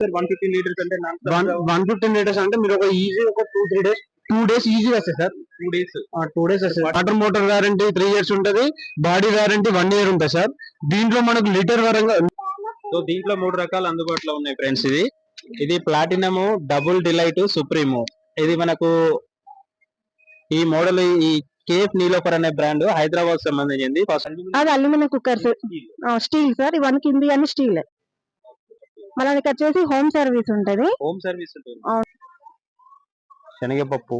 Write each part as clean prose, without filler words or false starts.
115 litres అంటే 115 litres అంటే మీరు ఒక ఈజీ ఒక 2-3 డేస్ ఈజీ వస్తాయి సార్. 2 డేస్ వస్తాయి. వాటర్ మోటార్ వారంటీ 3 years ఉంటది, బాడీ వారంటీ 1 year ఉంటుంది సార్. దీంట్లో మనకు లీటర్ వరంగా సో దీంట్లో 3 రకాలు అందుబాటులో ఉన్నాయి ఫ్రెండ్స్. ఇది ప్లాటినం, డబుల్ డిలైట్, సుప్రీము. ఇది మనకు ఈ మోడల్ ఈ కేఫ్ నీలోఫర్ అనే బ్రాండ్ హైదరాబాద్ సంబంధించింది. అది అల్యూమినియం కుక్కర్స్, స్టీల్ సార్. ఇవన్నీ కింది అన్ని స్టీల్. మళ్ళీ ఇక్కడ వచ్చేసి హోమ్ సర్వీస్ ఉంటది. హోమ్ సర్వీస్ ఉంటుంది. శనగపప్పు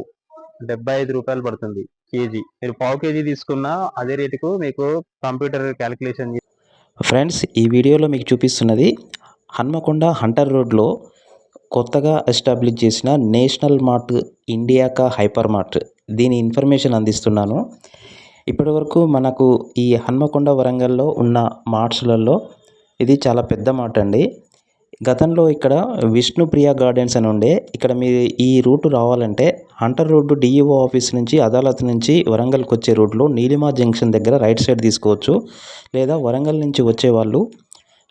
75 రూపాయలు పడుతుంది కేజీ. మీరు పావు కేజీ తీసుకున్నా అదే రేటుకు మీకు కంప్యూటర్ క్యాలిక్యులేషన్. ఫ్రెండ్స్, ఈ వీడియోలో మీకు చూపిస్తున్నది హన్మకొండ హంటర్ రోడ్లో కొత్తగా ఎస్టాబ్లిష్ చేసిన నేషనల్ మార్ట్ ఇండియాకా హైపర్ మార్ట్. దీని ఇన్ఫర్మేషన్ అందిస్తున్నాను. ఇప్పటివరకు మనకు ఈ హన్మకొండ వరంగల్లో ఉన్న మార్ట్స్లలో ఇది చాలా పెద్ద మార్ట్ అండి. గతంలో ఇక్కడ విష్ణుప్రియ గార్డెన్స్ అని ఉండే. ఇక్కడ మీరు ఈ రూటు రావాలంటే హంటర్ రోడ్డు డిఈఓ ఆఫీస్ నుంచి, అదాలత్ నుంచి వరంగల్కి వచ్చే రోడ్లో నీలిమా జంక్షన్ దగ్గర రైట్ సైడ్ తీసుకోవచ్చు. లేదా వరంగల్ నుంచి వచ్చేవాళ్ళు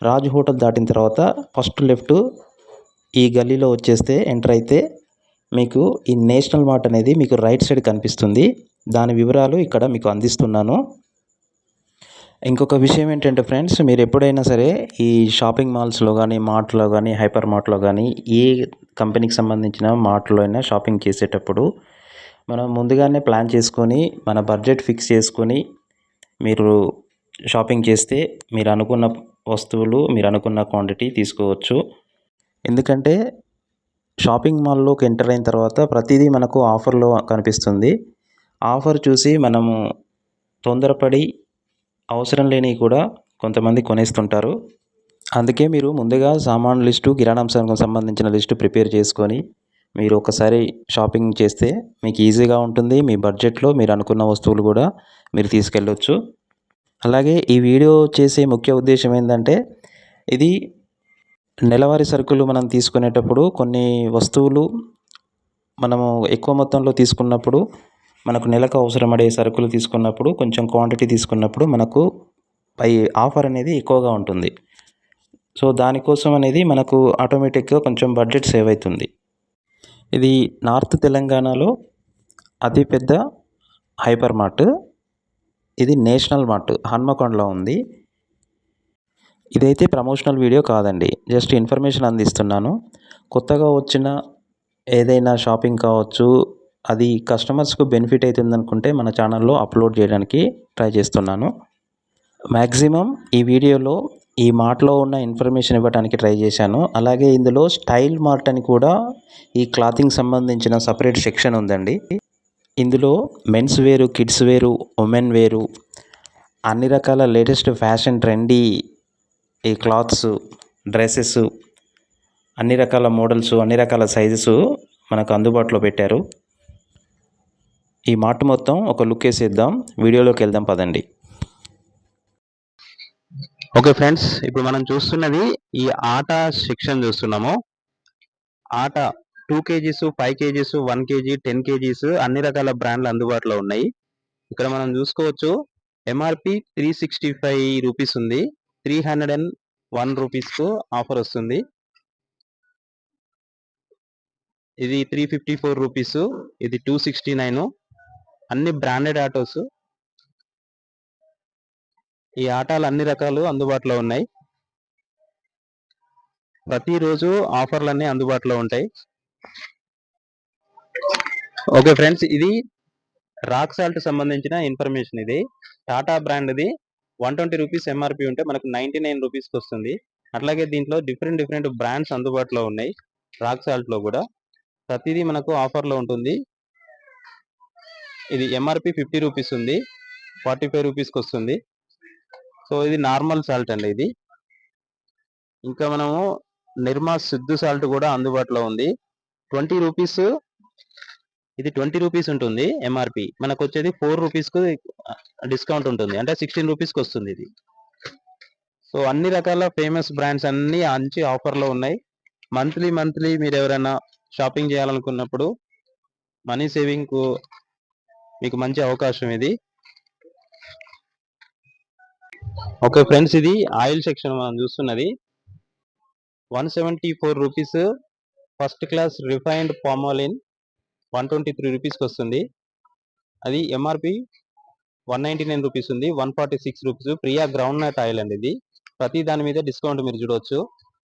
రాజ్ హోటల్ దాటిన తర్వాత ఫస్ట్ లెఫ్ట్ ఈ గల్లీలో వచ్చేస్తే ఎంటర్ అయితే మీకు ఈ నేషనల్ మార్ట్ అనేది మీకు రైట్ సైడ్ కనిపిస్తుంది. దాని వివరాలు ఇక్కడ మీకు అందిస్తున్నాను. ఇంకొక విషయం ఏంటంటే ఫ్రెండ్స్, మీరు ఎప్పుడైనా సరే ఈ షాపింగ్ మాల్స్లో కానీ, మార్ట్లో కానీ, హైపర్ మార్ట్లో కానీ, ఏ కంపెనీకి సంబంధించిన మార్ట్లో అయినా షాపింగ్ చేసేటప్పుడు మనం ముందుగానే ప్లాన్ చేసుకొని మన బడ్జెట్ ఫిక్స్ చేసుకొని మీరు షాపింగ్ చేస్తే మీరు అనుకున్న వస్తువులు, మీరు అనుకున్న క్వాంటిటీ తీసుకోవచ్చు. ఎందుకంటే షాపింగ్ మాల్లోకి ఎంటర్ అయిన తర్వాత ప్రతిదీ మనకు ఆఫర్లో కనిపిస్తుంది. ఆఫర్ చూసి మనము తొందరపడి అవసరం లేనివి కూడా కొంతమంది కొనేస్తుంటారు. అందుకే మీరు ముందుగా సామాన్ లిస్టు, కిరాణాంశానికి సంబంధించిన లిస్టు ప్రిపేర్ చేసుకొని మీరు ఒకసారి షాపింగ్ చేస్తే మీకు ఈజీగా ఉంటుంది. మీ బడ్జెట్లో మీరు అనుకున్న వస్తువులు కూడా మీరు తీసుకెళ్ళొచ్చు. అలాగే ఈ వీడియో చేసే ముఖ్య ఉద్దేశం ఏంటంటే, ఇది నెలవారీ సరుకులు మనం తీసుకునేటప్పుడు కొన్ని వస్తువులు మనము ఎక్కువ మొత్తంలో తీసుకున్నప్పుడు, మనకు నెలకు అవసరపడే సరుకులు తీసుకున్నప్పుడు, కొంచెం క్వాంటిటీ తీసుకున్నప్పుడు మనకు పై ఆఫర్ అనేది ఎక్కువగా ఉంటుంది. సో దానికోసం అనేది మనకు ఆటోమేటిక్గా కొంచెం బడ్జెట్ సేవ్ అవుతుంది. ఇది నార్త్ తెలంగాణలో అతిపెద్ద హైపర్ మార్ట్. ఇది నేషనల్ మార్ట్ హన్మకొండలో ఉంది. ఇదైతే ప్రమోషనల్ వీడియో కాదండి, జస్ట్ ఇన్ఫర్మేషన్ అందిస్తున్నాను. కొత్తగా వచ్చిన ఏదైనా షాపింగ్ కావచ్చు, అది కస్టమర్స్కు బెనిఫిట్ అవుతుంది అనుకుంటే మన ఛానల్లో అప్లోడ్ చేయడానికి ట్రై చేస్తున్నాను. మ్యాక్సిమం ఈ వీడియోలో ఈ మార్ట్లో ఉన్న ఇన్ఫర్మేషన్ ఇవ్వడానికి ట్రై చేశాను. అలాగే ఇందులో స్టైల్ మార్ట్ అని కూడా ఈ క్లాతింగ్ సంబంధించిన సపరేట్ సెక్షన్ ఉందండి. ఇందులో మెన్స్ వేరు, కిడ్స్ వేరు, ఉమెన్ వేరు, అన్ని రకాల లేటెస్ట్ ఫ్యాషన్ ట్రెండీ ఈ క్లాత్స్, డ్రెస్సెస్, అన్ని రకాల మోడల్స్, అన్ని రకాల సైజెస్ మనకు అందుబాటులో పెట్టారు. ఈ మార్ట్ మొత్తం ఒక లుక్ వేసేద్దాం, వీడియోలోకి వెళ్దాం పదండి. ఓకే ఫ్రెండ్స్, ఇప్పుడు మనం చూస్తున్నది ఈ ఆటా సెక్షన్ చూస్తున్నాము. ఆటా 2 kgs, 5 kgs, 1 kg, 10 kgs అన్ని రకాల బ్రాండ్లు అందుబాటులో ఉన్నాయి. ఇక్కడ మనం చూసుకోవచ్చు ఎంఆర్పి 365 రూపీస్ ఉంది. 301 రూపీస్కు ఆఫర్ వస్తుంది. ఇది 354 రూపీస్, ఇది 269. అన్ని బ్రాండెడ్ ఆటోస్. ఈ ఆటోలు అన్ని రకాలు అందుబాటులో ఉన్నాయి. ప్రతిరోజు ఆఫర్లన్నీ అందుబాటులో ఉంటాయి. ఓకే ఫ్రెండ్స్, ఇది రాక్ సాల్ట్ సంబంధించిన ఇన్ఫర్మేషన్. ఇది టాటా బ్రాండ్ది 120 రూపీస్ ఎంఆర్పి ఉంటే మనకు 99 రూపీస్కి వస్తుంది. అట్లాగే దీంట్లో డిఫరెంట్ బ్రాండ్స్ అందుబాటులో ఉన్నాయి. రాక్ సాల్ట్లో కూడా ప్రతిదీ మనకు ఆఫర్లో ఉంటుంది. ఇది ఎంఆర్పి 50 రూపీస్ ఉంది, 45 రూపీస్కి వస్తుంది. సో ఇది నార్మల్ సాల్ట్ అండి. ఇది ఇంకా మనము నిర్మా సిద్ధు సాల్ట్ కూడా అందుబాటులో ఉంది. 20 రూపీస్, ఇది 20 రూపీస్ ఉంటుంది ఎంఆర్పి. మనకు వచ్చేది 4 రూపీస్కు డిస్కౌంట్ ఉంటుంది, అంటే 16 రూపీస్కి వస్తుంది ఇది. సో అన్ని రకాల ఫేమస్ బ్రాండ్స్ అన్నీ మంచి ఆఫర్లో ఉన్నాయి. మంత్లీ మీరు ఎవరైనా షాపింగ్ చేయాలనుకున్నప్పుడు మనీ సేవింగ్కు మీకు మంచి అవకాశం ఇది. ఓకే ఫ్రెండ్స్, ఇది ఆయిల్ సెక్షన్ మనం చూస్తున్నది. Rupees. First class refined palmolein 123 రూపీస్కి వస్తుంది. అది ఎంఆర్పి 199 రూపీస్ ఉంది. 146 rupees. Priya groundnut oil అండి ఇది. ప్రతి దాని మీద డిస్కౌంట్ మీరు చూడవచ్చు.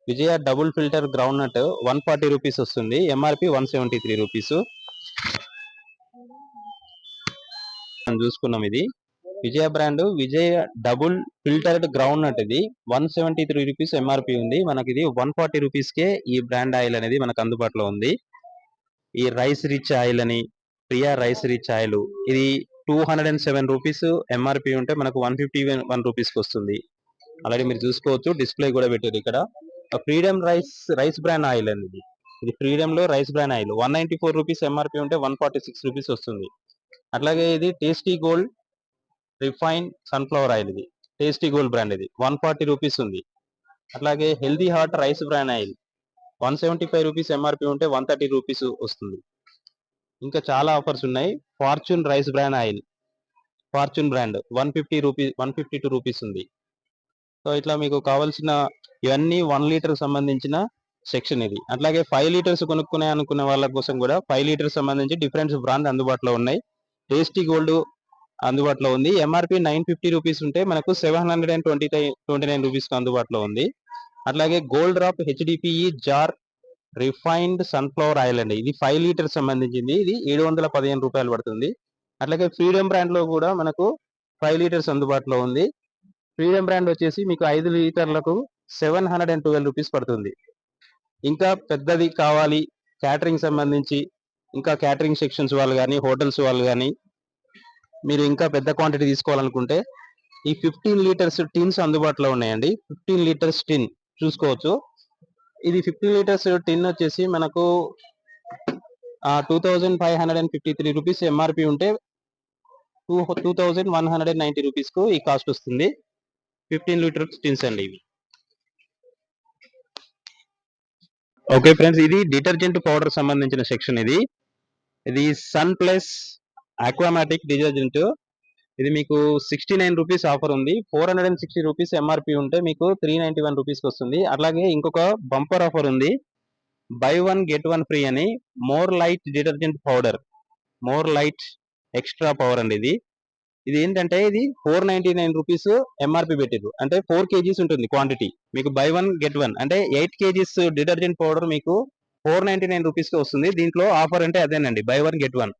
Vijaya double filter groundnut 140 rupees వస్తుంది. MRP 173 rupees. మనం చూసుకున్నాం ఇది Vijaya brand. Vijaya double filtered groundnut ఇది 173 రూపీస్ ఎంఆర్పి ఉంది. మనకి ఇది 140 రూపీస్కే ఈ బ్రాండ్ ఆయిల్ అనేది మనకు అందుబాటులో ఉంది. ఈ రైస్ రిచ్ ఆయిల్ అని, ప్రియా రైస్ రిచ్ ఆయిల్ ఇది 207 రూపీస్ ఎంఆర్పి ఉంటే మనకు 151 రూపీస్కి వస్తుంది. అలాగే మీరు చూసుకోవచ్చు, డిస్ప్లే కూడా పెట్టారు ఇక్కడ. ఫ్రీడమ్ రైస్ బ్రాండ్ ఆయిల్ అనేది ఇది ఫ్రీడమ్ లో rice brand oil 194 rupees MRP ఉంటే 146 రూపీస్ వస్తుంది. అట్లాగే ఇది tasty gold refine sunflower oil, ఇది టేస్టీ గోల్డ్ బ్రాండ్, ఇది 140 రూపీస్ ఉంది. అట్లాగే healthy heart rice brand oil 175 rupees MRP ఉంటే 130 రూపీస్ వస్తుంది. ఇంకా చాలా ఆఫర్స్ ఉన్నాయి. Fortune rice brand oil, fortune brand 152 rupees ఉంది. సో ఇట్లా మీకు కావాల్సిన ఇవన్నీ 1 లీటర్ సంబంధించిన సెక్షన్ ఇది. అట్లాగే 5 లీటర్స్ అనుకునే వాళ్ళ కోసం కూడా 5 లీటర్స్ సంబంధించి డిఫరెంట్ బ్రాండ్ అందుబాటులో ఉన్నాయి. టేస్టీ గోల్డ్ అందుబాటులో ఉంది. ఎంఆర్పి 950 రూపీస్ ఉంటే మనకు 729 రూపీస్ అందుబాటులో ఉంది. అట్లాగే gold drop HDPE jar refined sunflower oil అండి, ఇది 5 లీటర్స్ సంబంధించింది. ఇది 715 రూపాయలు పడుతుంది. అట్లాగే ఫ్రీడమ్ బ్రాండ్ లో కూడా మనకు 5 లీటర్స్ అందుబాటులో ఉంది. ఫ్రీడమ్ బ్రాండ్ వచ్చేసి మీకు 5 లీటర్లకు 712 రూపీస్ పడుతుంది. ఇంకా పెద్దది కావాలి క్యాటరింగ్ సంబంధించి, ఇంకా క్యాటరింగ్ సెక్షన్స్ వాళ్ళు కానీ, హోటల్స్ వాళ్ళు కానీ, మీరు ఇంకా పెద్ద క్వాంటిటీ తీసుకోవాలనుకుంటే ఈ 15 లీటర్స్ టిన్స్ అందుబాటులో ఉన్నాయండి. 15 లీటర్స్ టిన్ చూసుకోవచ్చు. ఇది 15 లీటర్స్ టిన్ వచ్చేసి మనకు 2553 రూపీస్ ఎంఆర్పి ఉంటే 2190 రూపీస్ కు ఈ కాస్ట్ వస్తుంది. 15 లీటర్స్ టిన్స్ అండి ఇవి. ఓకే ఫ్రెండ్స్, ఇది డిటర్జెంట్ పౌడర్ సంబంధించిన సెక్షన్. ఇది సన్ ప్లస్ ఆక్వామాటిక్ డిటర్జెంట్. ఇది మీకు 69 రూపీస్ ఆఫర్ ఉంది. 460 రూపీస్ ఎంఆర్పి ఉంటే మీకు 391 రూపీస్కి వస్తుంది. అలాగే ఇంకొక బంపర్ ఆఫర్ ఉంది, బై 1 గెట్ 1 ఫ్రీ అని. More light detergent powder, more light extra power అండి ఇది. ఇది ఏంటంటే ఇది 499 రూపీస్ ఎంఆర్పి పెట్టిరు, అంటే 4 కేజీస్ ఉంటుంది క్వాంటిటీ. మీకు బై 1 గెట్ 1 అంటే 8 కేజీస్ డిటర్జెంట్ పౌడర్ మీకు 499 రూపీస్కి వస్తుంది. దీంట్లో ఆఫర్ అంటే అదేనండి, బై 1 గెట్ 1.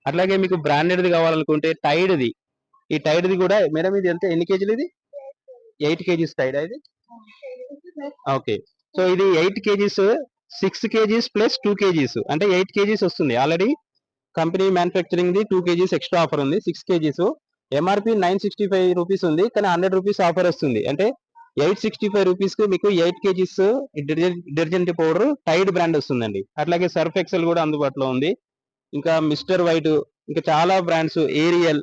అట్లాగే మీకు బ్రాండెడ్ది కావాలనుకుంటే టైడ్ది, ఈ టైడ్ది కూడా మేడం ఇది ఎంత, ఎన్ని కేజీలు ఇది? 8 కేజీస్ టైడ్ ఇది. ఓకే, సో ఇది 8 కేజీస్, 6 కేజీస్ ప్లస్ 2 కేజీస్ అంటే 8 కేజీస్ వస్తుంది. Already company manufacturing the 2 kgs extra offer ఉంది. 6 కేజీస్ ఎంఆర్పి 965 రూపీస్ ఉంది, కానీ 100 రూపీస్ ఆఫర్ వస్తుంది. అంటే 865 రూపీస్ కు మీకు 8 kgs detergent powder Tide brand వస్తుందండి. అట్లాగే సర్ఫ్ ఎక్సెల్ కూడా అందుబాటులో ఉంది. ఇంకా మిస్టర్ వైట్, ఇంకా చాలా brands, Ariel,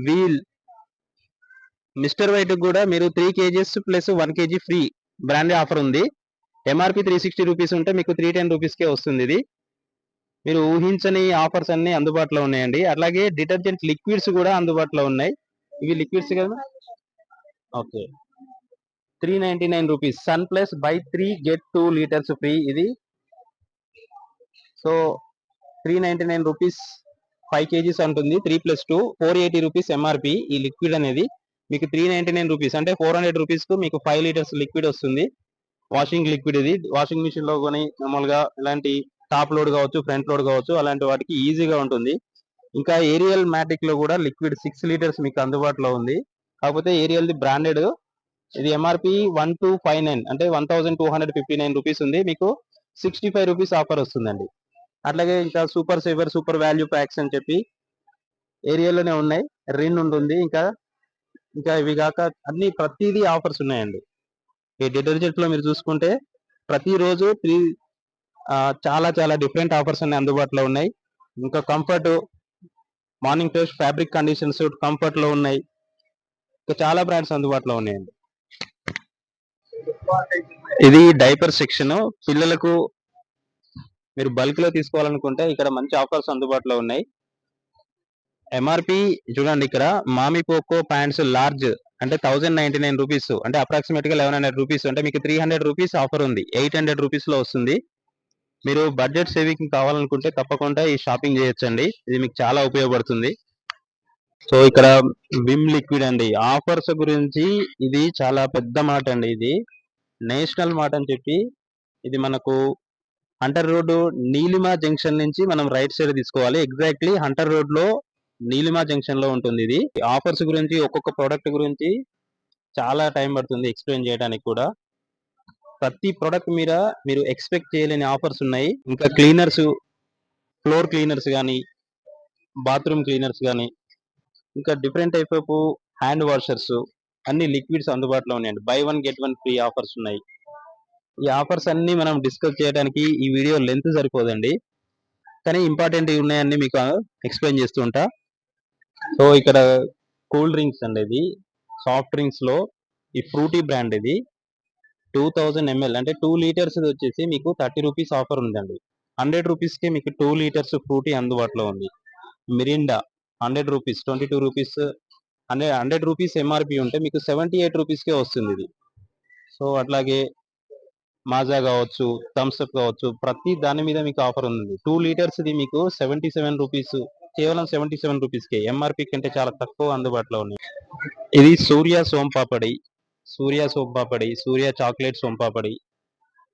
Wheel. Mister White కూడా మీరు 3 kgs plus 1 kg free brand offer ఉంది. ఎంఆర్పి 360 రూపీస్ ఉంటే మీకు 310 రూపీస్కే వస్తుంది. ఇది మీరు ఊహించని ఆఫర్స్ అన్ని అందుబాటులో ఉన్నాయండి. అలాగే డిటర్జెంట్ లిక్విడ్స్ కూడా అందుబాటులో ఉన్నాయి. ఇవి లిక్విడ్స్ కదా. Okay, 399 rupees sun plus buy 3 get 2 litres free ఇది. సో 399 రూపీస్ 5 కేజీస్ ఉంటుంది. 3 + 2 480 రూపీస్ ఎంఆర్పి. ఈ లిక్విడ్ అనేది మీకు 399 రూపీస్ అంటే 400 రూపీస్ కు మీకు 5 లీటర్స్ లిక్విడ్ వస్తుంది. వాషింగ్ లిక్విడ్ ఇది. వాషింగ్ మిషన్ లో కొని మామూలుగా ఇలాంటి టాప్ లోడ్ కావచ్చు, ఫ్రంట్ లోడ్ కావచ్చు, అలాంటి వాటికి ఈజీగా ఉంటుంది. ఇంకా ఏరియల్ మ్యాటిక్ లో కూడా లిక్విడ్ 6 లీటర్స్ మీకు అందుబాటులో ఉంది. కాకపోతే ఏరియల్ ది బ్రాండెడ్, ఇది ఎంఆర్పి 1259 అంటే 1259 రూపీస్ ఉంది. మీకు 65 రూపీస్ ఆఫర్ వస్తుందండి. అట్లాగే ఇంకా super saver, super value packs అని చెప్పి ఏరియాలోనే ఉన్నాయి. రిన్ ఉంటుంది. ఇంకా ఇవి కాక అన్ని ప్రతిదీ ఆఫర్స్ ఉన్నాయండి. ఈ డిటర్జెంట్ లో మీరు చూసుకుంటే ప్రతిరోజు చాలా చాలా డిఫరెంట్ ఆఫర్స్ అన్ని అందుబాటులో ఉన్నాయి. ఇంకా comfort, morning fresh, fabric conditions comfort లో ఉన్నాయి. ఇంకా చాలా బ్రాండ్స్ అందుబాటులో ఉన్నాయండి. ఇది డైపర్ సెక్షన్. పిల్లలకు మీరు బల్క్ లో తీసుకోవాలనుకుంటే ఇక్కడ మంచి ఆఫర్స్ అందుబాటులో ఉన్నాయి. ఎంఆర్పి చూడండి, ఇక్కడ మామి పోకో ప్యాంట్స్ లార్జ్ అంటే 1099 రూపీస్, అంటే అప్రాక్సిమేట్ గా 1100 రూపీస్, అంటే మీకు 300 రూపీస్ ఆఫర్ ఉంది. 800 రూపీస్ లో వస్తుంది. మీరు బడ్జెట్ సేవింగ్ కావాలనుకుంటే తప్పకుండా ఈ షాపింగ్ చేయొచ్చండి. ఇది మీకు చాలా ఉపయోగపడుతుంది. సో ఇక్కడ విమ్ లిక్విడ్ అండి, ఆఫర్స్ గురించి ఇది చాలా పెద్ద మాట అండి. ఇది నేషనల్ మాట అని చెప్పి, ఇది మనకు హంటర్ రోడ్ నీలిమా జంక్షన్ నుంచి మనం రైట్ సైడ్ తీసుకోవాలి. ఎగ్జాక్ట్లీ హంటర్ రోడ్ లో నీలిమా జంక్షన్ లో ఉంటుంది. ఇది ఆఫర్స్ గురించి, ఒక్కొక్క ప్రోడక్ట్ గురించి చాలా టైం పడుతుంది ఎక్స్ప్లెయిన్ చేయడానికి కూడా. ప్రతి ప్రోడక్ట్ మీద మీరు ఎక్స్పెక్ట్ చేయలేని ఆఫర్స్ ఉన్నాయి. ఇంకా క్లీనర్స్, ఫ్లోర్ క్లీనర్స్ కానీ, బాత్రూమ్ క్లీనర్స్ కానీ, ఇంకా different type of hand washers, అన్ని లిక్విడ్స్ అందుబాటులో ఉన్నాయండి. By one get one free offers ఉన్నాయి. ఈ ఆఫర్స్ అన్ని మనం డిస్కస్ చేయడానికి ఈ వీడియో లెంత్ సరిపోదండి, కానీ ఇంపార్టెంట్ ఉన్నాయని మీకు ఎక్స్ప్లెయిన్ చేస్తూ ఉంటా. సో ఇక్కడ కూల్ డ్రింక్స్ అండి, ఇది సాఫ్ట్ డ్రింక్స్ లో ఈ ఫ్రూటీ బ్రాండ్, ఇది 2000 ml అంటే 2 లీటర్స్ వచ్చేసి మీకు 30 రూపీస్ ఆఫర్ ఉందండి. 100 రూపీస్ కి మీకు 2 లీటర్స్ ఫ్రూటీ అందుబాటులో ఉంది. Mirinda 100 rupees, 22 rupees, 100 rupees MRP ఉంటే మీకు 78 రూపీస్కే వస్తుంది ఇది. సో అట్లాగే మాజా కావచ్చు, థమ్స్ అప్ కావచ్చు, ప్రతి దాని మీద మీకు ఆఫర్ ఉంది. 2 లీటర్స్ ఇది మీకు 77 రూపీస్, కేవలం 77 రూపీస్కే, ఎంఆర్పి కంటే చాలా తక్కువ అందుబాటులో ఉన్నాయి. ఇది సూర్య సోంపాపడి, సూర్య చాక్లెట్ సోంపాపడి,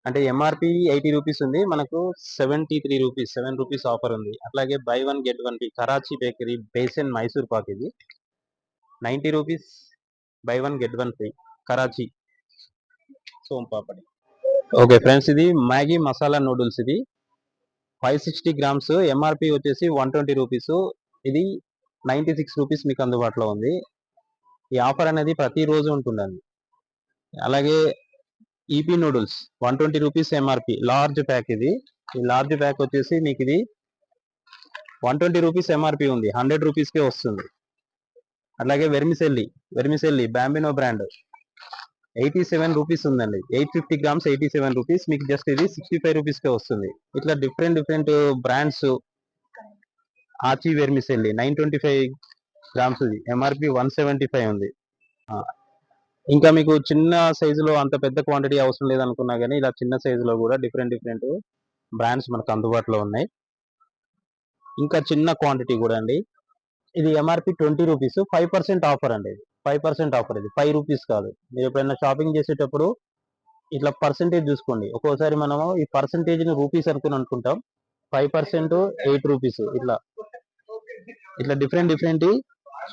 అంటే ఎంఆర్పి 80 రూపీస్ ఉంది, మనకు 73 రూపీస్, 7 రూపీస్ ఆఫర్ ఉంది. అట్లాగే buy one get one free Karachi Bakery besan Mysore pak, ఇది 90 rupees, buy one get one free Karachi sonpapdi. Okay friends, ఇది మ్యాగీ మసాలా నూడిల్స్, ఇది 560 గ్రామ్స్, ఎంఆర్పి వచ్చేసి 120 రూపీస్, ఇది 96 రూపీస్ మీకు అందుబాటులో ఉంది. ఈ ఆఫర్ అనేది ప్రతిరోజు ఉంటుందండి. అలాగే Yippee noodles 120 rupees MRP, large pack, ఇది ఈ లార్జ్ ప్యాక్ వచ్చేసి మీకు ఇది 120 రూపీస్ ఎంఆర్పి ఉంది, 100 రూపీస్కే వస్తుంది. అలాగే వెర్మిసెల్లి బాంబినో బ్రాండ్ 87 రూపీస్ ఉందండి, 850 గ్రామ్స్ 87 రూపీస్, మీకు జస్ట్ ఇది 65 రూపీస్కే వస్తుంది. ఇట్లా డిఫరెంట్ బ్రాండ్స్. ఆచి వెర్మిసెల్లి 925 గ్రామ్స్, ఇది ఎంఆర్పి 175 ఉంది. ఇంకా మీకు చిన్న సైజులో అంత పెద్ద క్వాంటిటీ అవసరం లేదనుకున్నా కానీ, ఇలా చిన్న సైజులో కూడా డిఫరెంట్ బ్రాండ్స్ మనకు అందుబాటులో ఉన్నాయి. ఇంకా చిన్న క్వాంటిటీ కూడా అండి, ఇది ఎంఆర్పి 20 రూపీస్, 5% ఆఫర్ అండి. ఇది 5% ఆఫర్, ఇది 5 రూపీస్ కాదు. మీరు ఎప్పుడైనా షాపింగ్ చేసేటప్పుడు ఇట్లా పర్సెంటేజ్ చూసుకోండి. ఒక్కోసారి మనము ఈ పర్సెంటేజ్ ని రూపీస్ అనుకుంటాం. 5% 8 రూపీస్, ఇట్లా డిఫరెంట్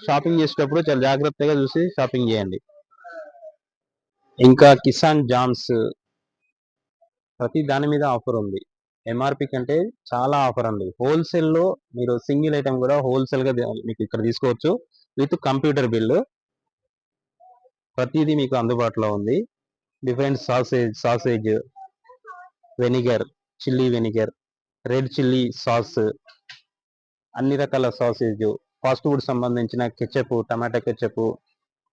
షాపింగ్ చేసేటప్పుడు చాలా జాగ్రత్తగా చూసి షాపింగ్ చేయండి. ఇంకా కిసాన్ జామ్స్, ప్రతి దాని మీద ఆఫర్ ఉంది. ఎంఆర్పి కంటే చాలా ఆఫర్ అండి. హోల్సేల్ లో మీరు సింగిల్ ఐటమ్ కూడా హోల్సేల్ గా మీకు ఇక్కడ తీసుకోవచ్చు, విత్ కంప్యూటర్ బిల్లు. ప్రతిదీ మీకు అందుబాటులో ఉంది. Different sausage vinegar, chilli vinegar, red chilli sauce, అన్ని రకాల సాసేజ్, ఫాస్ట్ ఫుడ్ సంబంధించిన ketchup,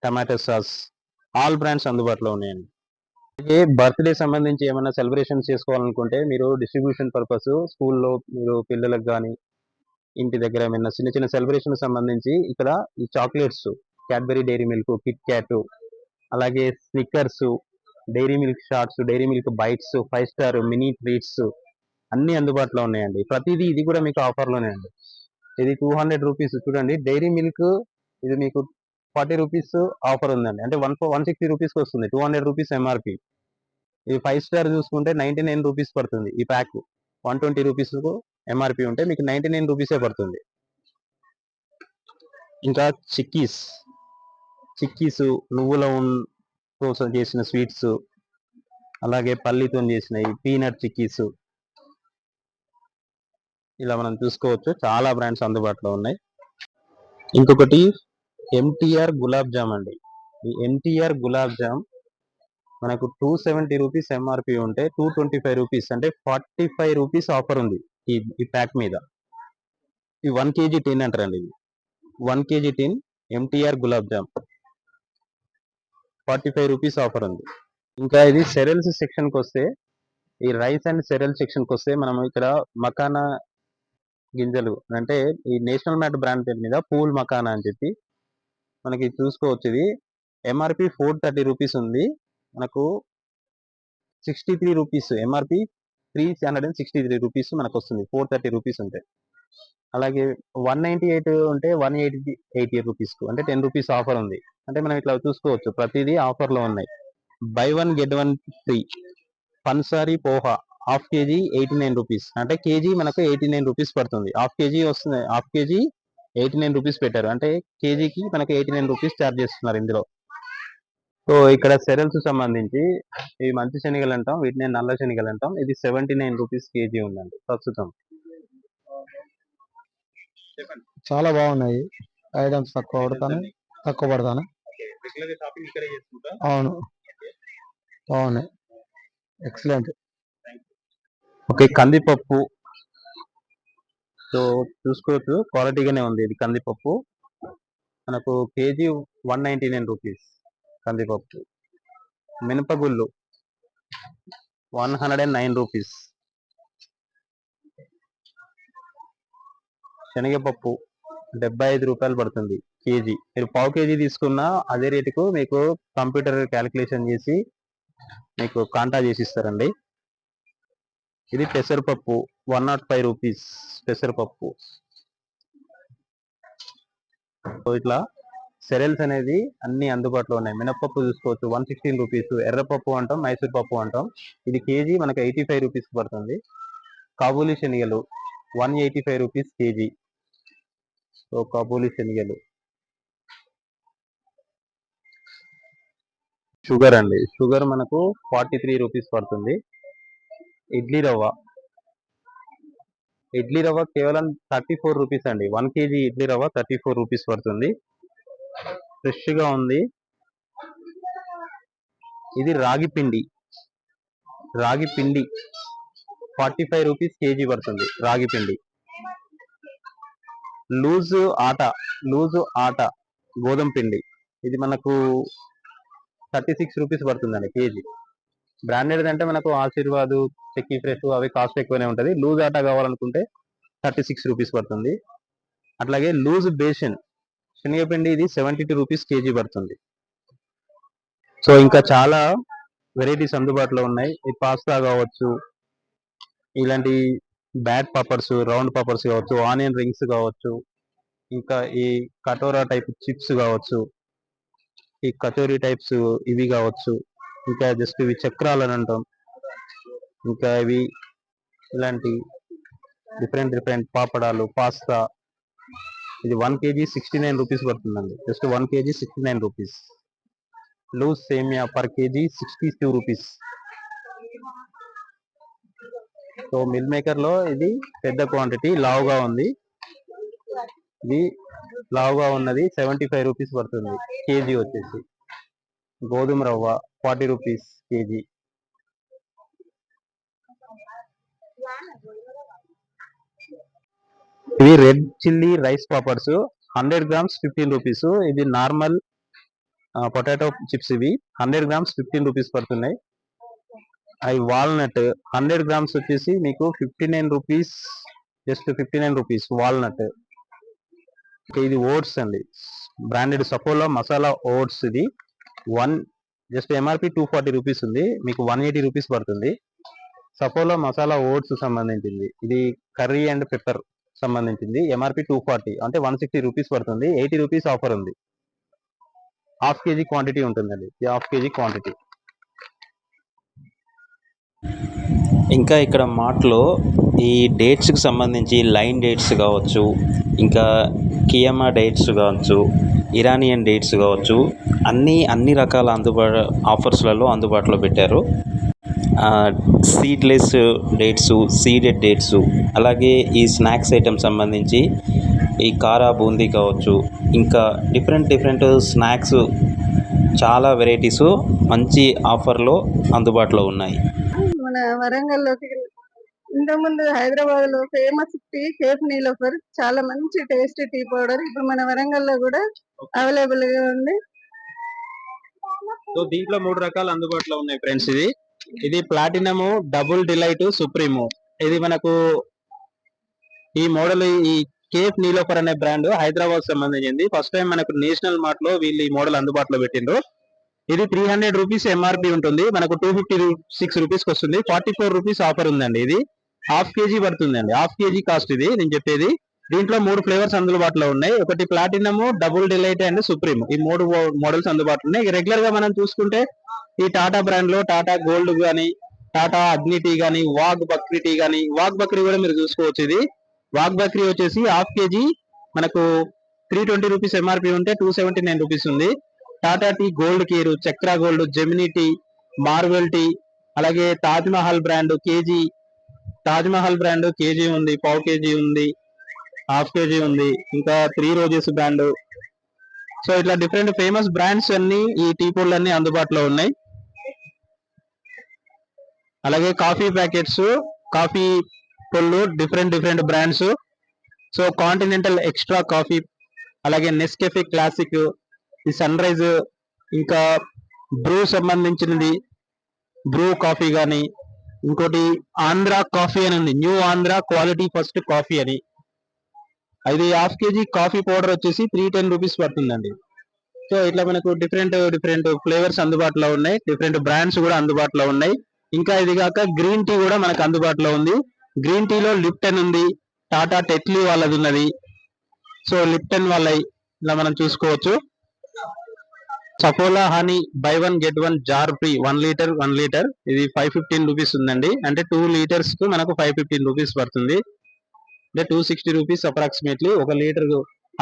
tomato sauce, all brands అందుబాటులో ఉన్నాయండి. అలాగే బర్త్డే సంబంధించి ఏమైనా సెలబ్రేషన్స్ చేసుకోవాలనుకుంటే, మీరు డిస్ట్రిబ్యూషన్ పర్పస్ స్కూల్లో మీరు పిల్లలకు కానీ, ఇంటి దగ్గర ఏమైనా చిన్న సెలబ్రేషన్ సంబంధించి ఇక్కడ ఈ chocolates, Cadbury Dairy Milk, KitKat, అలాగే Snickers, Dairy Milk Shots, Dairy Milk Bites, 5 Star mini treats అన్ని అందుబాటులో ఉన్నాయండి. ప్రతిదీ ఇది కూడా మీకు ఆఫర్లోనే అండి. ఇది 200 రూపీస్, చూడండి డైరీ మిల్క్, ఇది మీకు 40 రూపీస్ ఆఫర్ ఉందండి, అంటే 160 రూపీస్కి వస్తుంది, 200 రూపీస్ ఎంఆర్పి. ఇది 5 స్టార్ చూసుకుంటే 99 రూపీస్ పడుతుంది ఈ ప్యాక్. 120 రూపీస్ ఎంఆర్పి ఉంటే మీకు 99 రూపీసే పడుతుంది. ఇంకా చిక్కీస్ నువ్వుల కోసం చేసిన స్వీట్స్, అలాగే పల్లితో చేసినవి పీనట్ చిక్కీస్, ఇలా మనం చూసుకోవచ్చు. చాలా బ్రాండ్స్ అందుబాటులో ఉన్నాయి. ఇంకొకటి ఎంటీఆర్ గులాబ్ జామ్ అండి. ఈ ఎంటీఆర్ గులాబ్ జామ్ మనకు 270 రూపీస్ ఎంఆర్పి ఉంటే 225 రూపీస్, అంటే 45 రూపీస్ ఆఫర్ ఉంది ఈ ప్యాక్ మీద. ఈ 1 kg టిన్ అంటారండి, ఇది 1 kg tin MTR gulab jamun 45 rupees offer ఉంది. ఇంకా ఇది సెరల్స్ సెక్షన్కి వస్తే, ఈ రైస్ అండ్ సెరల్ సెక్షన్కి వస్తే, మనం ఇక్కడ మకానా గింజలు, అంటే ఈ నేషనల్ మ్యాట్ బ్రాండ్ పేరు మీద పూల్ మకానా అని చెప్పి మనకి చూసుకోవచ్చు. ఇది ఎంఆర్పి 430 రూపీస్ ఉంది, మనకు 63 రూపీస్ ఎంఆర్పి 363 రూపీస్ మనకు వస్తుంది 430 రూపీస్ ఉంటాయి. అలాగే 198 ఉంటే 180 రూపీస్ కు అంటే 10 రూపీస్ ఆఫర్ ఉంది. అంటే మనం ఇట్లా చూసుకోవచ్చు ప్రతిదీ ఆఫర్ లో ఉన్నాయి. Buy 1 get 1 free Pansari poha half KG 89 rupees, అంటే కేజీ మనకు 89 రూపీస్ పడుతుంది. హాఫ్ కేజీ వస్తుంది, హాఫ్ కేజీ 89 రూపీస్ పెట్టారు, అంటే కేజీకి మనకు 89 రూపీస్ ఛార్జ్ చేస్తున్నారు ఇందులో. సో ఇక్కడ సెరల్స్ సంబంధించి ఇవి మంచి శనగలు అంటాం, వీటిని నల్ల శనగలు అంటాం. ఇది 79 రూపీస్ కేజీ ఉందండి ప్రస్తుతం. చాలా బాగున్నాయి ఐటమ్స్, తక్కువ పడతాను. అవును, బాగున్నాయి, ఎక్సలెంట్. ఓకే, కందిపప్పు. సో చూసుకోవచ్చు క్వాలిటీగానే ఉంది ఇది కందిపప్పు. మనకు కేజీ 199 రూపీస్ కందిపప్పు. మినపగుళ్ళు 109 రూపీస్. శనగపప్పు 75 రూపాయలు పడుతుంది కేజీ. మీరు పావు కేజీ తీసుకున్నా అదే రేటుకు మీకు కంప్యూటర్ క్యాలిక్యులేషన్ చేసి మీకు కాంటా చేసి ఇస్తారండి. ఇది పెసరపప్పు 105 రూపీస్ పెసరపప్పు. సో ఇట్లా సెరల్స్ అనేది అన్ని అందుబాటులో ఉన్నాయి. మినపప్పు చూసుకోవచ్చు 116 రూపీస్. ఎర్రపప్పు అంటాం, మైసూర్ పప్పు అంటాం. ఇది కేజీ మనకు 85 రూపీస్ పడుతుంది. కాబూలి శనగలు 185 రూపీస్ కేజీ. సో కాబూలి శనగలు. షుగర్ అండి, షుగర్ మనకు 43 రూపీస్ పడుతుంది. ఇడ్లీ రవ్వ కేవలం 34 రూపీస్ అండి. 1 కేజీ ఇడ్లీ రవ్వ 34 రూపీస్ పడుతుంది. ఫ్రెష్ గా ఉంది. ఇది రాగి పిండి 45 రూపీస్ కేజీ పడుతుంది రాగి పిండి. లూజ్ ఆట గోధుమ పిండి, ఇది మనకు 36 రూపీస్ పడుతుందండి కేజీ. బ్రాండెడ్ అంటే మనకు ఆశీర్వాద్, చెక్కీ ఫ్రెష్ అవి కాస్ట్ ఎక్కువనే ఉంటుంది. లూజ్ ఆటా కావాలనుకుంటే 36 రూపీస్ పడుతుంది. అట్లాగే లూజ్ బేషన్ శనగపిండి ఇది 72 రూపీస్ కేజీ పడుతుంది. సో ఇంకా చాలా వెరైటీస్ అందుబాటులో ఉన్నాయి. ఈ పాస్తా కావచ్చు, ఇలాంటి బ్యాట్ పాపర్స్, రౌండ్ పాపర్స్ కావచ్చు, ఆనియన్ రింగ్స్ కావచ్చు, ఇంకా ఈ కటోరా టైప్ చిప్స్ కావచ్చు, ఈ కచోరీ టైప్స్ ఇవి కావచ్చు, ఇంకా జస్ట్ ఇవి చక్రాలు అని అంటాం. ఇంకా ఇవి ఇలాంటి డిఫరెంట్ పాపడాలు, పాస్తా. ఇది 1 కేజీ 69 రూపీస్ పడుతుందండి. Just 1 KG 69 rupees. లూజ్ సేమియా per KG 62 rupees. So meal maker లో ఇది పెద్ద క్వాంటిటీ, లావుగా ఉంది. ఇది లావుగా ఉన్నది 75 రూపీస్ పడుతుంది కేజీ వచ్చేసి. గోధుమ రవ్వ 40 రూపీస్ కేజీ. ఇవి red chilli rice poppers 100 grams 15 rupees. ఇది నార్మల్ పొటాటో చిప్స్. ఇవి 100 గ్రామ్స్ 15 రూపీస్ పడుతున్నాయి. అవి వాల్నట్ 100 గ్రామ్స్ వచ్చేసి మీకు 59 రూపీస్, జస్ట్ 59 రూపీస్ వాల్నట్. ఇది ఓట్స్ అండి, బ్రాండెడ్ సఫోలా మసాలా ఓట్స్. ఇది జస్ట్ ఎంఆర్పి 240 రూపీస్ ఉంది, మీకు 180 రూపీస్ పడుతుంది. సఫోలా మసాలా ఓట్స్ సంబంధించింది. ఇది కర్రీ అండ్ పెప్పర్ సంబంధించింది. ఎంఆర్పి 240 అంటే 160 రూపీస్ పడుతుంది. 80 రూపీస్ ఆఫర్ ఉంది. హాఫ్ కేజీ క్వాంటిటీ ఉంటుందండి, ఇది హాఫ్ కేజీ క్వాంటిటీ. ఇంకా ఇక్కడ మార్ట్లో ఈ డేట్స్కి సంబంధించి లైన్ డేట్స్ కావచ్చు, ఇంకా కియమా డేట్స్ కావచ్చు, ఇరానియన్ డేట్స్ కావచ్చు, అన్ని రకాల ఆఫర్స్లలో అందుబాటులో పెట్టారు. సీడ్లెస్ డేట్స్, సీడెడ్ డేట్స్, అలాగే ఈ స్నాక్స్ ఐటమ్ సంబంధించి ఈ కారా బూందీ కావచ్చు, ఇంకా డిఫరెంట్ స్నాక్స్, చాలా వెరైటీస్ మంచి ఆఫర్లో అందుబాటులో ఉన్నాయి. మన వరంగల్లోకి ఇంతకుముందు హైదరాబాద్ లో ఫేమస్ టీ కేఫ్ నీలోఫర్, చాలా మంచి టేస్టీ టీ పౌడర్ ఇప్పుడు మన వరంగల్లో కూడా అవైలబుల్ గా ఉంది. సో దీంట్లో 3 రకాలు అందుబాటులో ఉన్నాయి ఫ్రెండ్స్. ఇది ప్లాటినము డబుల్ డిలైట్ సుప్రీము. ఇది మనకు ఈ మోడల్, ఈ కేఫ్ నీలోఫర్ అనే బ్రాండ్ హైదరాబాద్ సంబంధించింది. ఫస్ట్ టైం మనకు నేషనల్ మార్ట్ లో వీళ్ళు ఈ మోడల్ అందుబాటులో పెట్టిండ్రు. ఇది 300 రూపీస్ ఎంఆర్పి ఉంటుంది, మనకు 256 రూపీస్ వస్తుంది. 44 రూపీస్ ఆఫర్ ఉందండి. ఇది హాఫ్ కేజీ పడుతుందండి, హాఫ్ కేజీ కాస్ట్ ఇది నేను చెప్పేది. దీంట్లో 3 ఫ్లేవర్స్ అందుబాటులో ఉన్నాయి. ఒకటి platinum, double delight and supreme, ఈ 3 మోడల్స్ అందుబాటులో ఉన్నాయి. రెగ్యులర్ గా మనం చూసుకుంటే ఈ టాటా బ్రాండ్ లో టాటా గోల్డ్ గానీ, టాటా అగ్ని టీ గానీ, వాగ్ బక్రీ టీ గానీ, వాగ్ బక్రీ కూడా మీరు చూసుకోవచ్చు. ఇది వాగ్ బక్రీ వచ్చేసి హాఫ్ కేజీ మనకు 320 రూపీస్ ఎంఆర్పి ఉంటే 279 రూపీస్ ఉంది. Tata tea gold care, Chakra gold, Gemini tea, Marvel tea, అలాగే Taj Mahal brand KG, Taj Mahal brand KG ఉంది, పావు కేజీ ఉంది, హాఫ్ కేజీ ఉంది, ఇంకా 3 రోజెస్ బ్రాండ్. సో ఇట్లా డిఫరెంట్ ఫేమస్ బ్రాండ్స్ అన్ని ఈ టీ పొడులు అన్ని అందుబాటులో ఉన్నాయి. అలాగే కాఫీ ప్యాకెట్స్, కాఫీ పొళ్ళు different brands. So Continental extra coffee, అలాగే నెస్కెఫే క్లాసిక్, ఈ సన్ రైజ్, ఇంకా బ్రూ సంబంధించినది బ్రూ కాఫీ గానీ, ఇంకోటి ఆంధ్ర కాఫీ అని ఉంది, new Andhra quality first coffee అని. అది హాఫ్ కేజీ కాఫీ పౌడర్ వచ్చేసి 310 రూపీస్ పడుతుందండి. సో ఇట్లా మనకు డిఫరెంట్ ఫ్లేవర్స్ అందుబాటులో ఉన్నాయి, డిఫరెంట్ బ్రాండ్స్ కూడా అందుబాటులో ఉన్నాయి. ఇంకా ఇది కాక గ్రీన్ టీ కూడా మనకు అందుబాటులో ఉంది. గ్రీన్ టీలో లిప్టన్ ఉంది, టాటా టెట్లీ వాళ్ళది ఉన్నది. సో లిప్టన్ వాళ్ళ ఇలా మనం చూసుకోవచ్చు. Saffola honey buy 1 get 1 jar free 1 litre ఇది 515 రూపీస్ ఉందండి. అంటే 2 లీటర్స్ కు మనకు 515 రూపీస్ పడుతుంది. అంటే 260 rupees approximately. 1 litre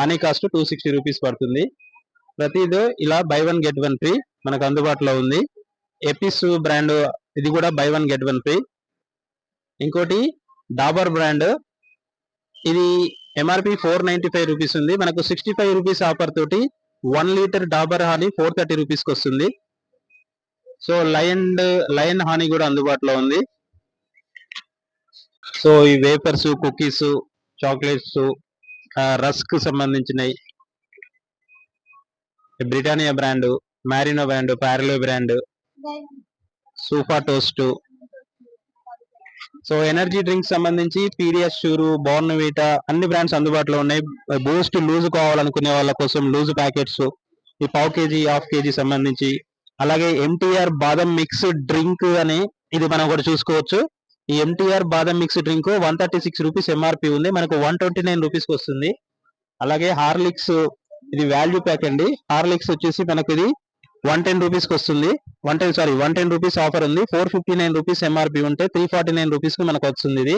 honey cost 260 rupees పడుతుంది. ప్రతిదో ఇలా బై 1 get 1 ఫ్రీ మనకు అందుబాటులో ఉంది. ఎపిస్ బ్రాండ్ ఇది కూడా బై 1 get 1 ఫ్రీ. ఇంకోటి డాబర్ బ్రాండ్, ఇది ఎంఆర్పి 495 రూపీస్ ఉంది, మనకు 65 రూపీస్ ఆఫర్ తోటి 1 లీటర్ డాబర్ హానీ 430 రూపీస్ కి వస్తుంది. సో లయన్ హానీ కూడా అందుబాటులో ఉంది. సో ఈ వేపర్స్, కుకీస్, చాక్లెట్స్, రస్క్ సంబంధించినవి బ్రిటానియా బ్రాండ్, మ్యారినో బ్రాండ్, ప్యారలో బ్రాండ్, సూఫా టోస్ట్. సో ఎనర్జీ డ్రింక్స్ సంబంధించి పీడిఎస్ షూర్, బోర్న్విటా అన్ని బ్రాండ్స్ అందుబాటులో ఉన్నాయి. బూస్ట్ లూజ్ కావాలనుకునే వాళ్ళ కోసం లూజ్ ప్యాకెట్స్ ఈ పావు కేజీ, హాఫ్ కేజీ సంబంధించి. అలాగే ఎంటీఆర్ బాదం మిక్స్ డ్రింక్ అని ఇది మనం కూడా చూసుకోవచ్చు. ఈ ఎంటీఆర్ బాదం మిక్స్ డ్రింక్ 136 రూపీస్ ఎంఆర్పి ఉంది, మనకు 129 రూపీస్ కి వస్తుంది. అలాగే హార్లిక్స్, ఇది వాల్యూ ప్యాక్ అండి. హార్లిక్స్ వచ్చేసి మనకు ఇది 110 రూపీస్ కి వస్తుంది. 110 రూపీస్ ఆఫర్ ఉంది. 459 రూపీస్ ఎంఆర్పి ఉంటే 349 రూపీస్ కి మనకు వస్తుంది ఇది.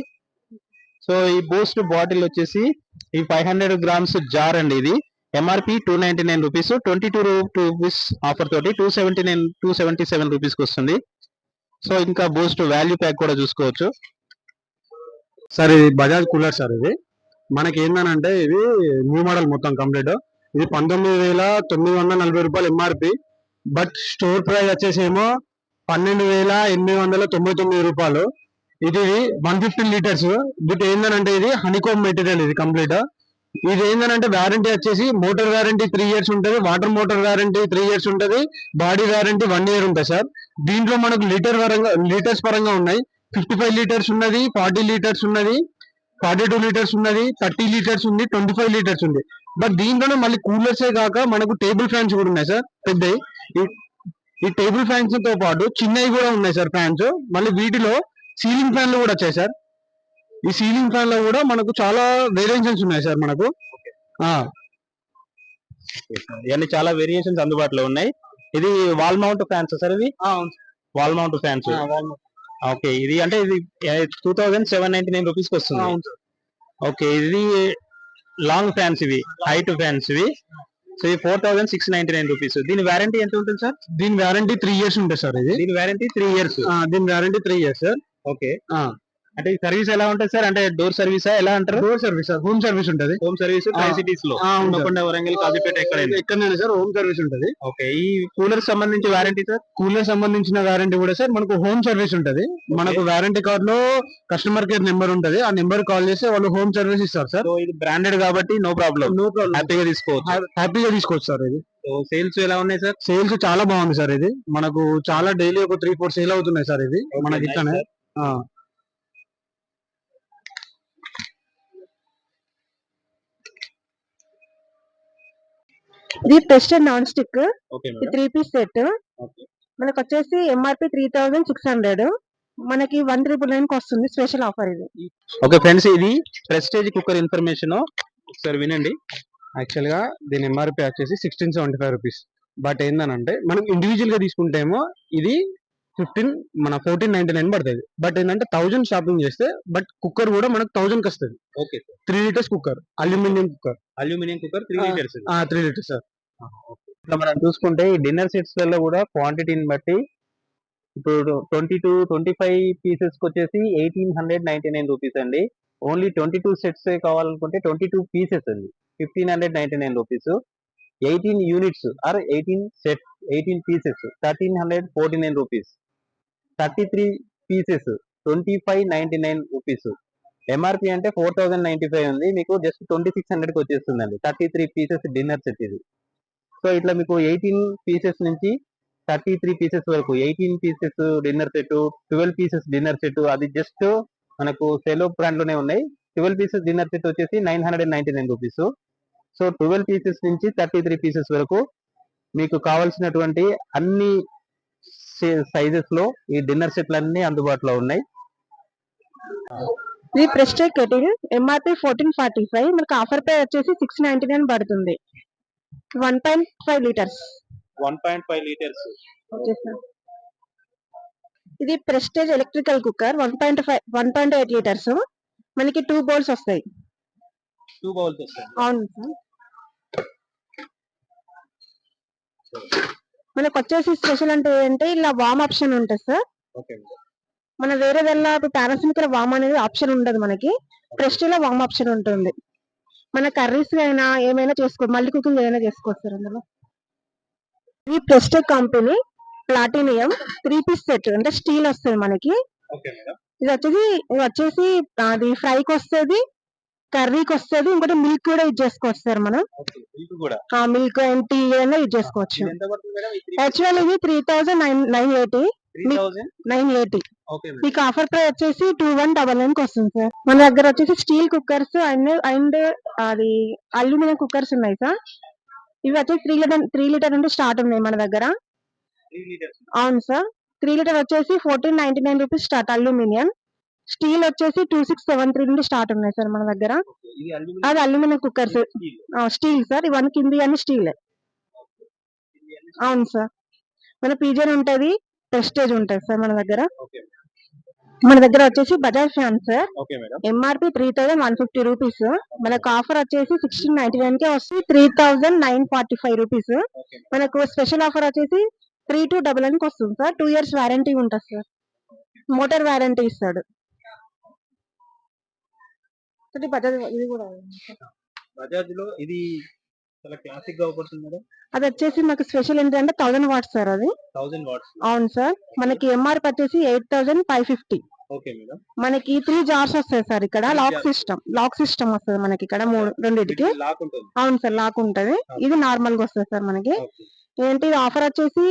సో ఈ బూస్ట్ బాటిల్ వచ్చేసి ఈ 500 గ్రామ్స్ జార్ అండి. ఇది ఎంఆర్పి 299 రూపీస్, 22 రూపీస్ ఆఫర్ తోటి 277 రూపీస్ కి వస్తుంది. సో ఇంకా బూస్ట్ వాల్యూ ప్యాక్ కూడా చూసుకోవచ్చు. సార్ ఇది బజాజ్ కూలర్ సార్. ఇది మనకి ఏంటంటే ఇది న్యూ మోడల్ మొత్తం కంప్లీట్. ఇది 19,940 రూపాయలు ఎంఆర్పి, బట్ స్టోర్ ప్రైస్ వచ్చేసి ఏమో 12,899 రూపాయలు. ఇది 115 లీటర్స్. ఇది ఏంటంటే ఇది హనీకోమ్ మెటీరియల్, ఇది కంప్లీట్. ఇది ఏంటంటే వారంటీ వచ్చేసి మోటార్ వారంటీ 3 years ఉంటుంది, వాటర్ మోటార్ వారంటీ 3 years ఉంటుంది, బాడీ వారంటీ 1 year ఉంటుంది సార్. దీంట్లో మనకు లీటర్స్ పరంగా ఉన్నాయి. 55 లీటర్స్ ఉన్నది, 40 లీటర్స్ ఉన్నది, 42 లీటర్స్ ఉన్నది, 30 లీటర్స్ ఉంది, 25 లీటర్స్ ఉంది. బట్ దీంట్లోనే మళ్ళీ కూలర్సే కాక మనకు టేబుల్ ఫ్యాన్స్ కూడా ఉన్నాయి సార్, పెద్దవి. ఈ టేబుల్ ఫ్యాన్స్ తో పాటు చిన్నవి కూడా ఉన్నాయి సార్ ఫ్యాన్స్. మళ్ళీ వీటిలో సీలింగ్ ఫ్యాన్లు కూడా వచ్చాయి సార్. ఈ సీలింగ్ ఫ్యాన్ లో కూడా మనకు చాలా వేరియేషన్స్ ఉన్నాయి సార్ మనకు. ఇవన్నీ చాలా వేరియేషన్స్ అందుబాటులో ఉన్నాయి. ఇది వాల్ మౌంట్ ఫ్యాన్స్ సార్, ఇది వాల్ మౌంట్ ఫ్యాన్స్. ఓకే, ఇది అంటే ఇది 2799 రూపీస్ కి వస్తుంది. ఓకే, ఇది లాంగ్ ఫ్యాన్స్, ఇవి హైట్ ఫ్యాన్స్ ఇవి. సో ఇది 4699 రూపీస్. దీని వారంటీ ఎంత ఉంటుంది సార్? దీని వారంటీ 3 years ఉంటుంది సార్. ఇది దీని వారంటీ 3 years. దీని వారంటీ 3 years సార్. ఓకే, అంటే సర్వీస్ ఎలా ఉంటుంది సార్? అంటే డోర్ సర్వీసా ఎలా అంటారు? Door service sir, home service ఉంటుంది. హోమ్ సర్వీస్ ట్రై సిటీస్ లో హన్మకొండ, వరంగల్, కాజీపేట ఎక్కడైనా సార్ హోమ్ సర్వీస్ ఉంటుంది. ఓకే, ఈ కూలర్ సంబంధించి వారంటీ సార్? కూలర్ సంబంధించిన వారంటీ కూడా సార్ మనకు హోమ్ సర్వీస్ ఉంటుంది. మనకు వారంటీ కార్డ్ లో కస్టమర్ కేర్ నెంబర్ ఉంటుంది, ఆ నెంబర్ కాల్ చేస్తే వాళ్ళు హోమ్ సర్వీస్ ఇస్తారు సార్. సో ఇది బ్రాండెడ్ కాబట్టి నో ప్రాబ్లం, హ్యాపీగా తీసుకోవచ్చు సార్. ఇది సేల్స్ ఎలా ఉన్నాయి సార్? సేల్స్ చాలా బాగుంది సార్. ఇది మనకు చాలా డైలీ ఒక 3-4 సేల్ అవుతున్నాయి సార్. ఇది మనకి ఇట్లానే. ఇది ప్రెస్టెడ్ నాన్ స్టిక్ ఓకే ఇది మేడం. 3 piece set. ఓకే. మనకు వచ్చేసి ఎంఆర్పి 3600, మనకి 1999 కి వస్తుంది. స్పెషల్ ఆఫర్ ఇది. ఓకే ఫ్రెండ్స్, ఇది ప్రెస్టేజ్ కుక్కర్ ఇన్ఫర్మేషన్ ఒకసారి వినండి. యాక్చువల్ గా దీని ఎంఆర్పి వచ్చేసి 1675 రూపీస్. బట్ ఏంటంటే మనం ఇండివిజువల్ గా తీసుకుంటేమో ఇది 1499 పడుతుంది. బట్ ఏంటంటే 1000 షాపింగ్ చేస్తే బట్ కుక్కర్ కూడా మనకు 1000 కి వస్తుంది. Okay sir. 3 litres cooker, aluminium cooker. Aluminium cooker 3 litres. 3 litres sir. ఇట్లా మనం చూసుకుంటే ఈ డిన్నర్ సెట్స్ లలో కూడా క్వాంటిటీని బట్టి ఇప్పుడు 25 పీసెస్ కి వచ్చేసి 1899 రూపీస్ అండి. ఓన్లీ 22 సెట్స్ కావాలనుకుంటే 22 పీసెస్ అండి 1599 rupees. 18 units or 18 sets 18 pieces 1349 rupees. 33 pieces 2599 rupees. MRP అంటే 4095 ఉంది, మీకు జస్ట్ 2600 కి వచ్చేస్తుందండి 33 పీసెస్ డిన్నర్ సెట్ ఇది. సో ఇట్లా మీకు 18 పీసెస్ నుంచి 33 పీసెస్ వరకు 18 pieces dinner set, 12 pieces dinner set, అది జస్ట్ మనకు సెలో బ్రాండ్ లోనే ఉన్నాయి. 12 పీసెస్ డిన్నర్ సెట్ వచ్చేసి 999 రూపీస్. సో 12 పీసెస్ నుంచి 33 పీసెస్ వరకు మీకు కావాల్సినటువంటి అన్ని సైజెస్ లో ఈ డిన్నర్ సెట్లు అన్ని అందుబాటులో ఉన్నాయి. ఇది ప్రెస్టేజ్ కెటిల్ ఎంఆర్పి 1445, మనకి ఆఫర్ పై వచ్చేసి 699 పడుతుంది. 1.5 లీటర్స్. 1.5 లీటర్స్. Okay sir. ఇది ప్రెస్టేజ్ ఎలక్ట్రికల్ కుక్కర్ 1.8 లీటర్స్, మనకి 2 బౌల్స్ వస్తాయి. 2 బౌల్స్ వస్తాయి. అవును సార్. మనకు వచ్చేసి స్పెషల్ అంటే ఏంటంటే ఇలా వామ్ ఆప్షన్ ఉంటుంది సార్. ఓకే. మన వేరే వెళ్ళా పారాసిమిక్ వామ్ అనేది ఆప్షన్ ఉండదు మనకి. ప్రెస్టేజ్ లో వామ్ ఆప్షన్ ఉంటుంది. మన కర్రీస్ అయినా ఏమైనా మల్టీ కుకింగ్ ఏమైనా చేసుకోవచ్చు సార్ అందులో. ఇది Prestige company platinum 3 piece set అంటే స్టీల్ వస్తుంది మనకి. Okay madam. ఇది వచ్చేసి అది ఫ్రైకి వస్తుంది, కర్రీకి వస్తుంది, ఇంకోటి మిల్క్ కూడా యూజ్ చేసుకోవచ్చు సార్ మనం. ఓకే. మిల్క్ కూడా. మిల్క్ టీ అయినా యూజ్ చేసుకోవచ్చు. ఇది ఎంత పడుతుంది మేడం? యాక్చువల్ ఇది 3980. 3980. Okay madam. మీకు ఆఫర్ ప్రైస్ వచ్చేసి 2199 కి వస్తుంది సార్. మన దగ్గర వచ్చేసి స్టీల్ కుక్కర్స్ అండ్ అది అల్యూమినియం కుక్కర్స్ ఉన్నాయి సార్. ఇవి వచ్చేసి 3 లీటర్ నుండి స్టార్ట్ ఉన్నాయి మన దగ్గర. 3 లీటర్స్. అవును సార్. 3 లీటర్ వచ్చేసి 1499 రూపీస్ స్టార్ట్. అల్యూమినియం. స్టీల్ వచ్చేసి 2673 నుండి స్టార్ట్ ఉన్నాయి సార్ మన దగ్గర. ఇది అది అల్యూమినియం కుక్కర్స్ స్టీల్ సార్. ఇవన్నీ కింది అన్ని స్టీల్. అవును సార్. మన పీజన్ ఉంటది, ప్రెస్టేజ్ ఉంటది సార్ మన దగ్గర. ఓకే. మన దగ్గర వచ్చేసి Bajaj fan sir. Okay madam. MRP 3150 rupees, మనకు ఆఫర్ వచ్చేసి 1699 కే వస్తుంది. 3945 రూపీస్. ఓకే. మనకు స్పెషల్ ఆఫర్ వచ్చేసి 3299 కి వస్తుంది సార్. 2 years వారంటీ ఉంటుంది సార్. మోటార్ వారంటీ ఇస్తాడు. బజాజ్ ఇది కూడా బజాజ్ లో ఇది చాలా క్లాసిక్ గా అవుతుంది మేడం. అది వచ్చేసి మాకు స్పెషల్ ఏంటంటే 1000 వాట్స్ సార్ అది. 1000 వాట్స్. అవును సార్. మనకి ఎంఆర్పి వచ్చేసి 8550. Okay madam. మనకి 3 జార్స్ వస్తాయి సార్ ఇక్కడ. లాక్ సిస్టమ్ వస్తుంది మనకి ఇక్కడ రెండింటికి. లాక్ ఉంటుంది. అవును సార్, లాక్ ఉంటది. ఇది నార్మల్ గా వస్తుంది సార్ మనకి. ఏంటి ఆఫర్ వచ్చేసి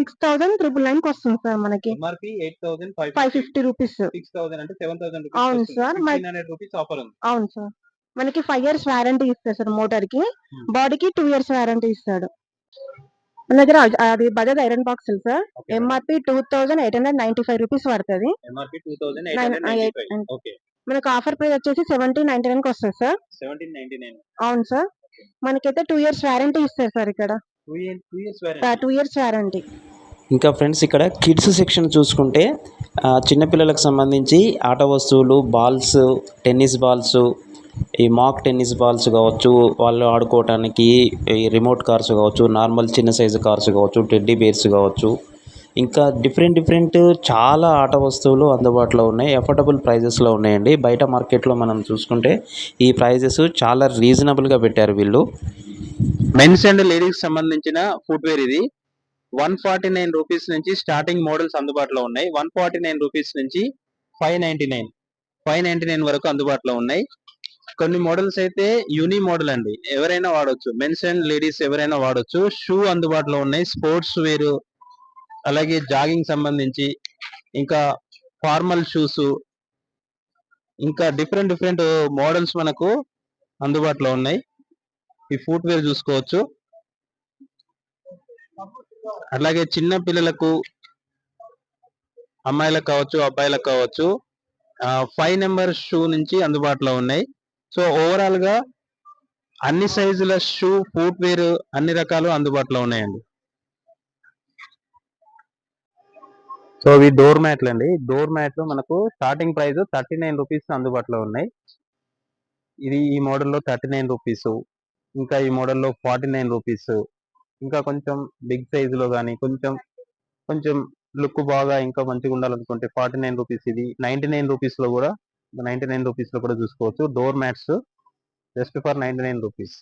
6999 కి వస్తుంది సార్ మనకి. MRP 8550 rupees. 6000 అంటే 7000 రూపీస్. అవును సార్. 1500 రూపీస్ ఆఫర్ ఉంది. అవును సార్. మనకి 5 years వారంటీ ఇస్తాడు సార్. మోటార్ కి, బాడీకి 2 years వారంటీ ఇస్తాడు. మన దగ్గర అది Bajaj iron box sir. MRP 2895 rupees పడుతుంది. ఎంఆర్పి 2895. ఓకే. మనకు ఆఫర్ ప్రైస్ వచ్చేసి 1799 కి వస్తుంది సార్. 1799. అవును సార్. మనకైతే 2 years వారంటీ ఇస్తారు సార్ ఇక్కడ. 2 years వారంటీ. ఇంకా ఫ్రెండ్స్ ఇక్కడ కిడ్స్ సెక్షన్ చూసుకుంటే చిన్నపిల్లలకు సంబంధించి ఆట వస్తువులు, బాల్స్, టెన్నిస్ బాల్స్, ఈ మాక్ టెన్నిస్ బాల్స్ కావచ్చు, వాళ్ళు ఆడుకోవటానికి ఈ రిమోట్ కార్స్ కావచ్చు, నార్మల్ చిన్న సైజు కార్స్ కావచ్చు, టెడ్డీ బేర్స్ కావచ్చు, ఇంకా డిఫరెంట్ చాలా ఆట వస్తువులు అందుబాటులో ఉన్నాయి. అఫోర్డబుల్ ప్రైజెస్లో ఉన్నాయండి. బయట మార్కెట్లో మనం చూసుకుంటే ఈ ప్రైజెస్ చాలా రీజనబుల్గా పెట్టారు వీళ్ళు. మెన్స్ అండ్ లేడీస్ సంబంధించిన ఫుట్వేర్ ఇది. 149 రూపీస్ నుంచి స్టార్టింగ్ మోడల్స్ అందుబాటులో ఉన్నాయి. 149 రూపీస్ నుంచి 599 వరకు అందుబాటులో ఉన్నాయి. కొన్ని మోడల్స్ అయితే యూని మోడల్ అండి, ఎవరైనా వాడొచ్చు. మెన్స్ అండ్ లేడీస్ ఎవరైనా వాడొచ్చు. షూ అందుబాటులో ఉన్నాయి. స్పోర్ట్స్ వేర్, అలాగే జాగింగ్ సంబంధించి, ఇంకా ఫార్మల్ షూస్, ఇంకా డిఫరెంట్ మోడల్స్ మనకు అందుబాటులో ఉన్నాయి. ఈ ఫుట్వేర్ చూసుకోవచ్చు. అట్లాగే చిన్న పిల్లలకు, అమ్మాయిలకు కావచ్చు, అబ్బాయిలకు కావచ్చు 5 నెంబర్ షూ నుంచి అందుబాటులో ఉన్నాయి. సో ఓవరాల్ గా అన్ని సైజుల షూ, ఫుట్ వేర్ అన్ని రకాలు అందుబాటులో ఉన్నాయండి. సో ఇవి డోర్ మ్యాట్లు అండి. డోర్ మ్యాట్లు మనకు స్టార్టింగ్ ప్రైస్ 39 రూపీస్ అందుబాటులో ఉన్నాయి. ఇది ఈ మోడల్లో 39 రూపీస్, ఇంకా ఈ మోడల్లో 49 రూపీస్, ఇంకా కొంచెం బిగ్ సైజ్ లో కానీ కొంచెం కొంచెం లుక్ బాగా ఇంకా మంచిగా ఉండాలనుకుంటే 49 రూపీస్. ఇది 99 రూపీస్ లో కూడా 99 రూపీస్ లో కూడా చూసుకోవచ్చు. Door mats just for 99 rupees.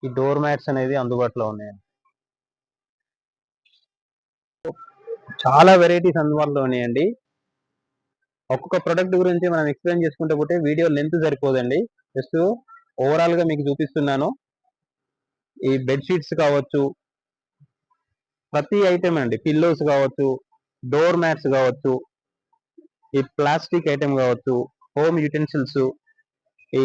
ఈ డోర్ మ్యాట్స్ అనేది అందుబాటులో ఉన్నాయండి. చాలా వెరైటీస్ అందుబాటులో ఉన్నాయండి. ఒక్కొక్క ప్రొడక్ట్ గురించి మనం ఎక్స్ప్లెయిన్ చేసుకుంటే పోతే వీడియో లెంత్ సరిపోదండి. జస్ట్ ఓవరాల్ గా మీకు చూపిస్తున్నాను. ఈ బెడ్ షీట్స్ కావచ్చు, ప్రతి ఐటమ్ అండి, పిల్లోస్ కావచ్చు, డోర్ మ్యాట్స్ కావచ్చు, ఈ ప్లాస్టిక్ ఐటమ్ కావచ్చు, హోమ్ యూటెన్సిల్స్, ఈ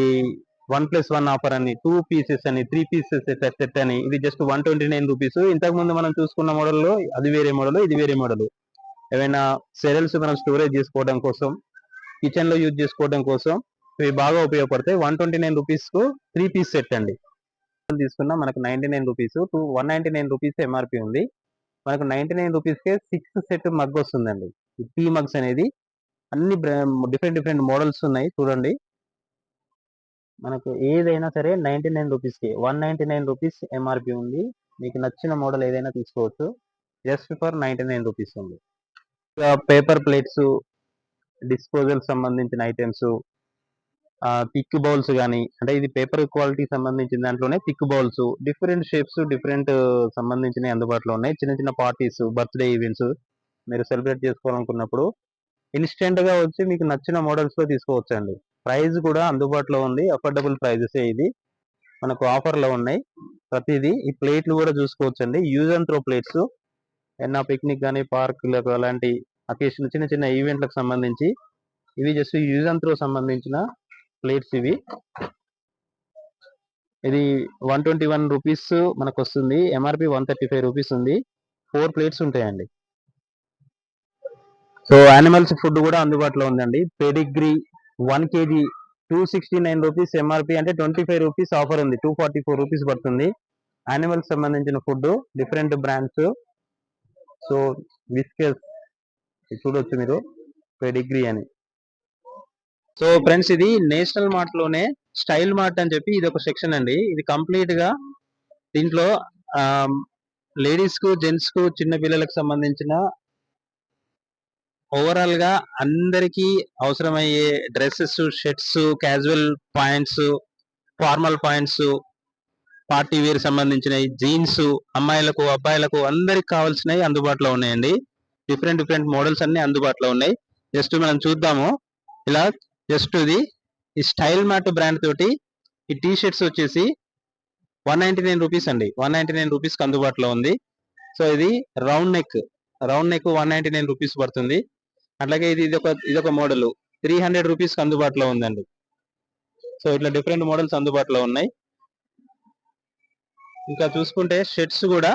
1+1 ఆఫర్ అని, 2 పీసెస్ అని, 3 పీసెస్ సెట్ అని, ఇది జస్ట్ 129 రూపీస్. ఇంతకు ముందు మనం చూసుకున్న మోడల్లో అది వేరే మోడల్, ఇది వేరే మోడల్. ఏమైనా సెరల్స్ మనం స్టోరేజ్ చేసుకోవడం కోసం, కిచెన్ లో యూజ్ చేసుకోవడం కోసం ఇవి బాగా ఉపయోగపడతాయి. 129 రూపీస్ కు 3 పీస్ సెట్ అండి. తీసుకున్నా మనకు 99 రూపీస్, 199 రూపీస్ ఎంఆర్పి ఉంది. మనకు 99 రూపీస్ కే 6 సెట్ మగ్ వస్తుందండి. ఈ టీ మగ్స్ అనేది అన్ని డిఫరెంట్ డిఫరెంట్ మోడల్స్ ఉన్నాయి చూడండి. మనకు ఏదైనా సరే 99 రూపీస్ కి, 199 రూపీస్ ఎంఆర్పి ఉంది. మీకు నచ్చిన మోడల్ ఏదైనా తీసుకోవచ్చు. జస్ట్ ఫర్ 99 రూపీస్ ఉంది. పేపర్ ప్లేట్స్, డిస్పోజల్ సంబంధించిన ఐటమ్స్, థిక్ బౌల్స్ కానీ, అంటే ఇది పేపర్ క్వాలిటీ సంబంధించిన దాంట్లోనే thick bowls, different shapes, different సంబంధించినవి అందుబాటులో ఉన్నాయి. చిన్న చిన్న పార్టీస్, బర్త్డే ఈవెంట్స్ మీరు సెలబ్రేట్ చేసుకోవాలనుకున్నప్పుడు ఇన్స్టెంట్ గా వచ్చి మీకు నచ్చిన మోడల్స్ లో తీసుకోవచ్చండి. ప్రైస్ కూడా అందుబాటులో ఉంది. అఫోర్డబుల్ ప్రైజెస్ ఇది. మనకు ఆఫర్ లో ఉన్నాయి ప్రతిదీ. ఈ ప్లేట్లు కూడా చూసుకోవచ్చండి. యూజ్ అండ్ త్రో ప్లేట్స్, ఏమన్నా పిక్నిక్ కానీ, పార్కులకు అలాంటి అకేషన్, చిన్న చిన్న ఈవెంట్లకు సంబంధించి ఇవి జస్ట్ యూజ్ అండ్ త్రో సంబంధించిన ప్లేట్స్ ఇవి. ఇది 121 రూపీస్ మనకు వస్తుంది. ఎంఆర్పి 135 రూపీస్ ఉంది. 4 ప్లేట్స్ ఉంటాయండి. సో యానిమల్స్ ఫుడ్ కూడా అందుబాటులో ఉందండి. పెడిగ్రీ 1 kg 269 రూపీస్ ఎంఆర్పి, అంటే 25 రూపీస్ ఆఫర్ ఉంది. 244 రూపీస్ పడుతుంది. యానిమల్స్ సంబంధించిన food, different brands. So viscous చూడొచ్చు మీరు, పెడిగ్రీ అని. సో ఫ్రెండ్స్, ఇది నేషనల్ మార్ట్ లోనే స్టైల్ మార్ట్ అని చెప్పి ఇది ఒక సెక్షన్ అండి. ఇది కంప్లీట్ గా దీంట్లో లేడీస్ కు, జెంట్స్ కు, చిన్న పిల్లలకు సంబంధించిన ఓవరాల్ గా అందరికి అవసరమయ్యే dresses, shirts, casual points, formal points, party wear సంబంధించినవి, జీన్స్, అమ్మాయిలకు, అబ్బాయిలకు అందరికి కావాల్సినవి అందుబాటులో ఉన్నాయండి. డిఫరెంట్ డిఫరెంట్ మోడల్స్ అన్ని అందుబాటులో ఉన్నాయి. జస్ట్ మనం చూద్దాము. ఇలా జస్ట్ ఇది ఈ స్టైల్ మార్ట్ బ్రాండ్ తోటి ఈ టీ షర్ట్స్ వచ్చేసి 199 రూపీస్ అండి. 199 రూపీస్ కి అందుబాటులో ఉంది. సో ఇది రౌండ్ నెక్ 199 రూపీస్ పడుతుంది. అట్లాగే ఇదొక మోడల్ 300 రూపీస్ కి అందుబాటులో ఉందండి. సో ఇట్లా డిఫరెంట్ మోడల్స్ అందుబాటులో ఉన్నాయి. ఇంకా చూసుకుంటే షర్ట్స్ కూడా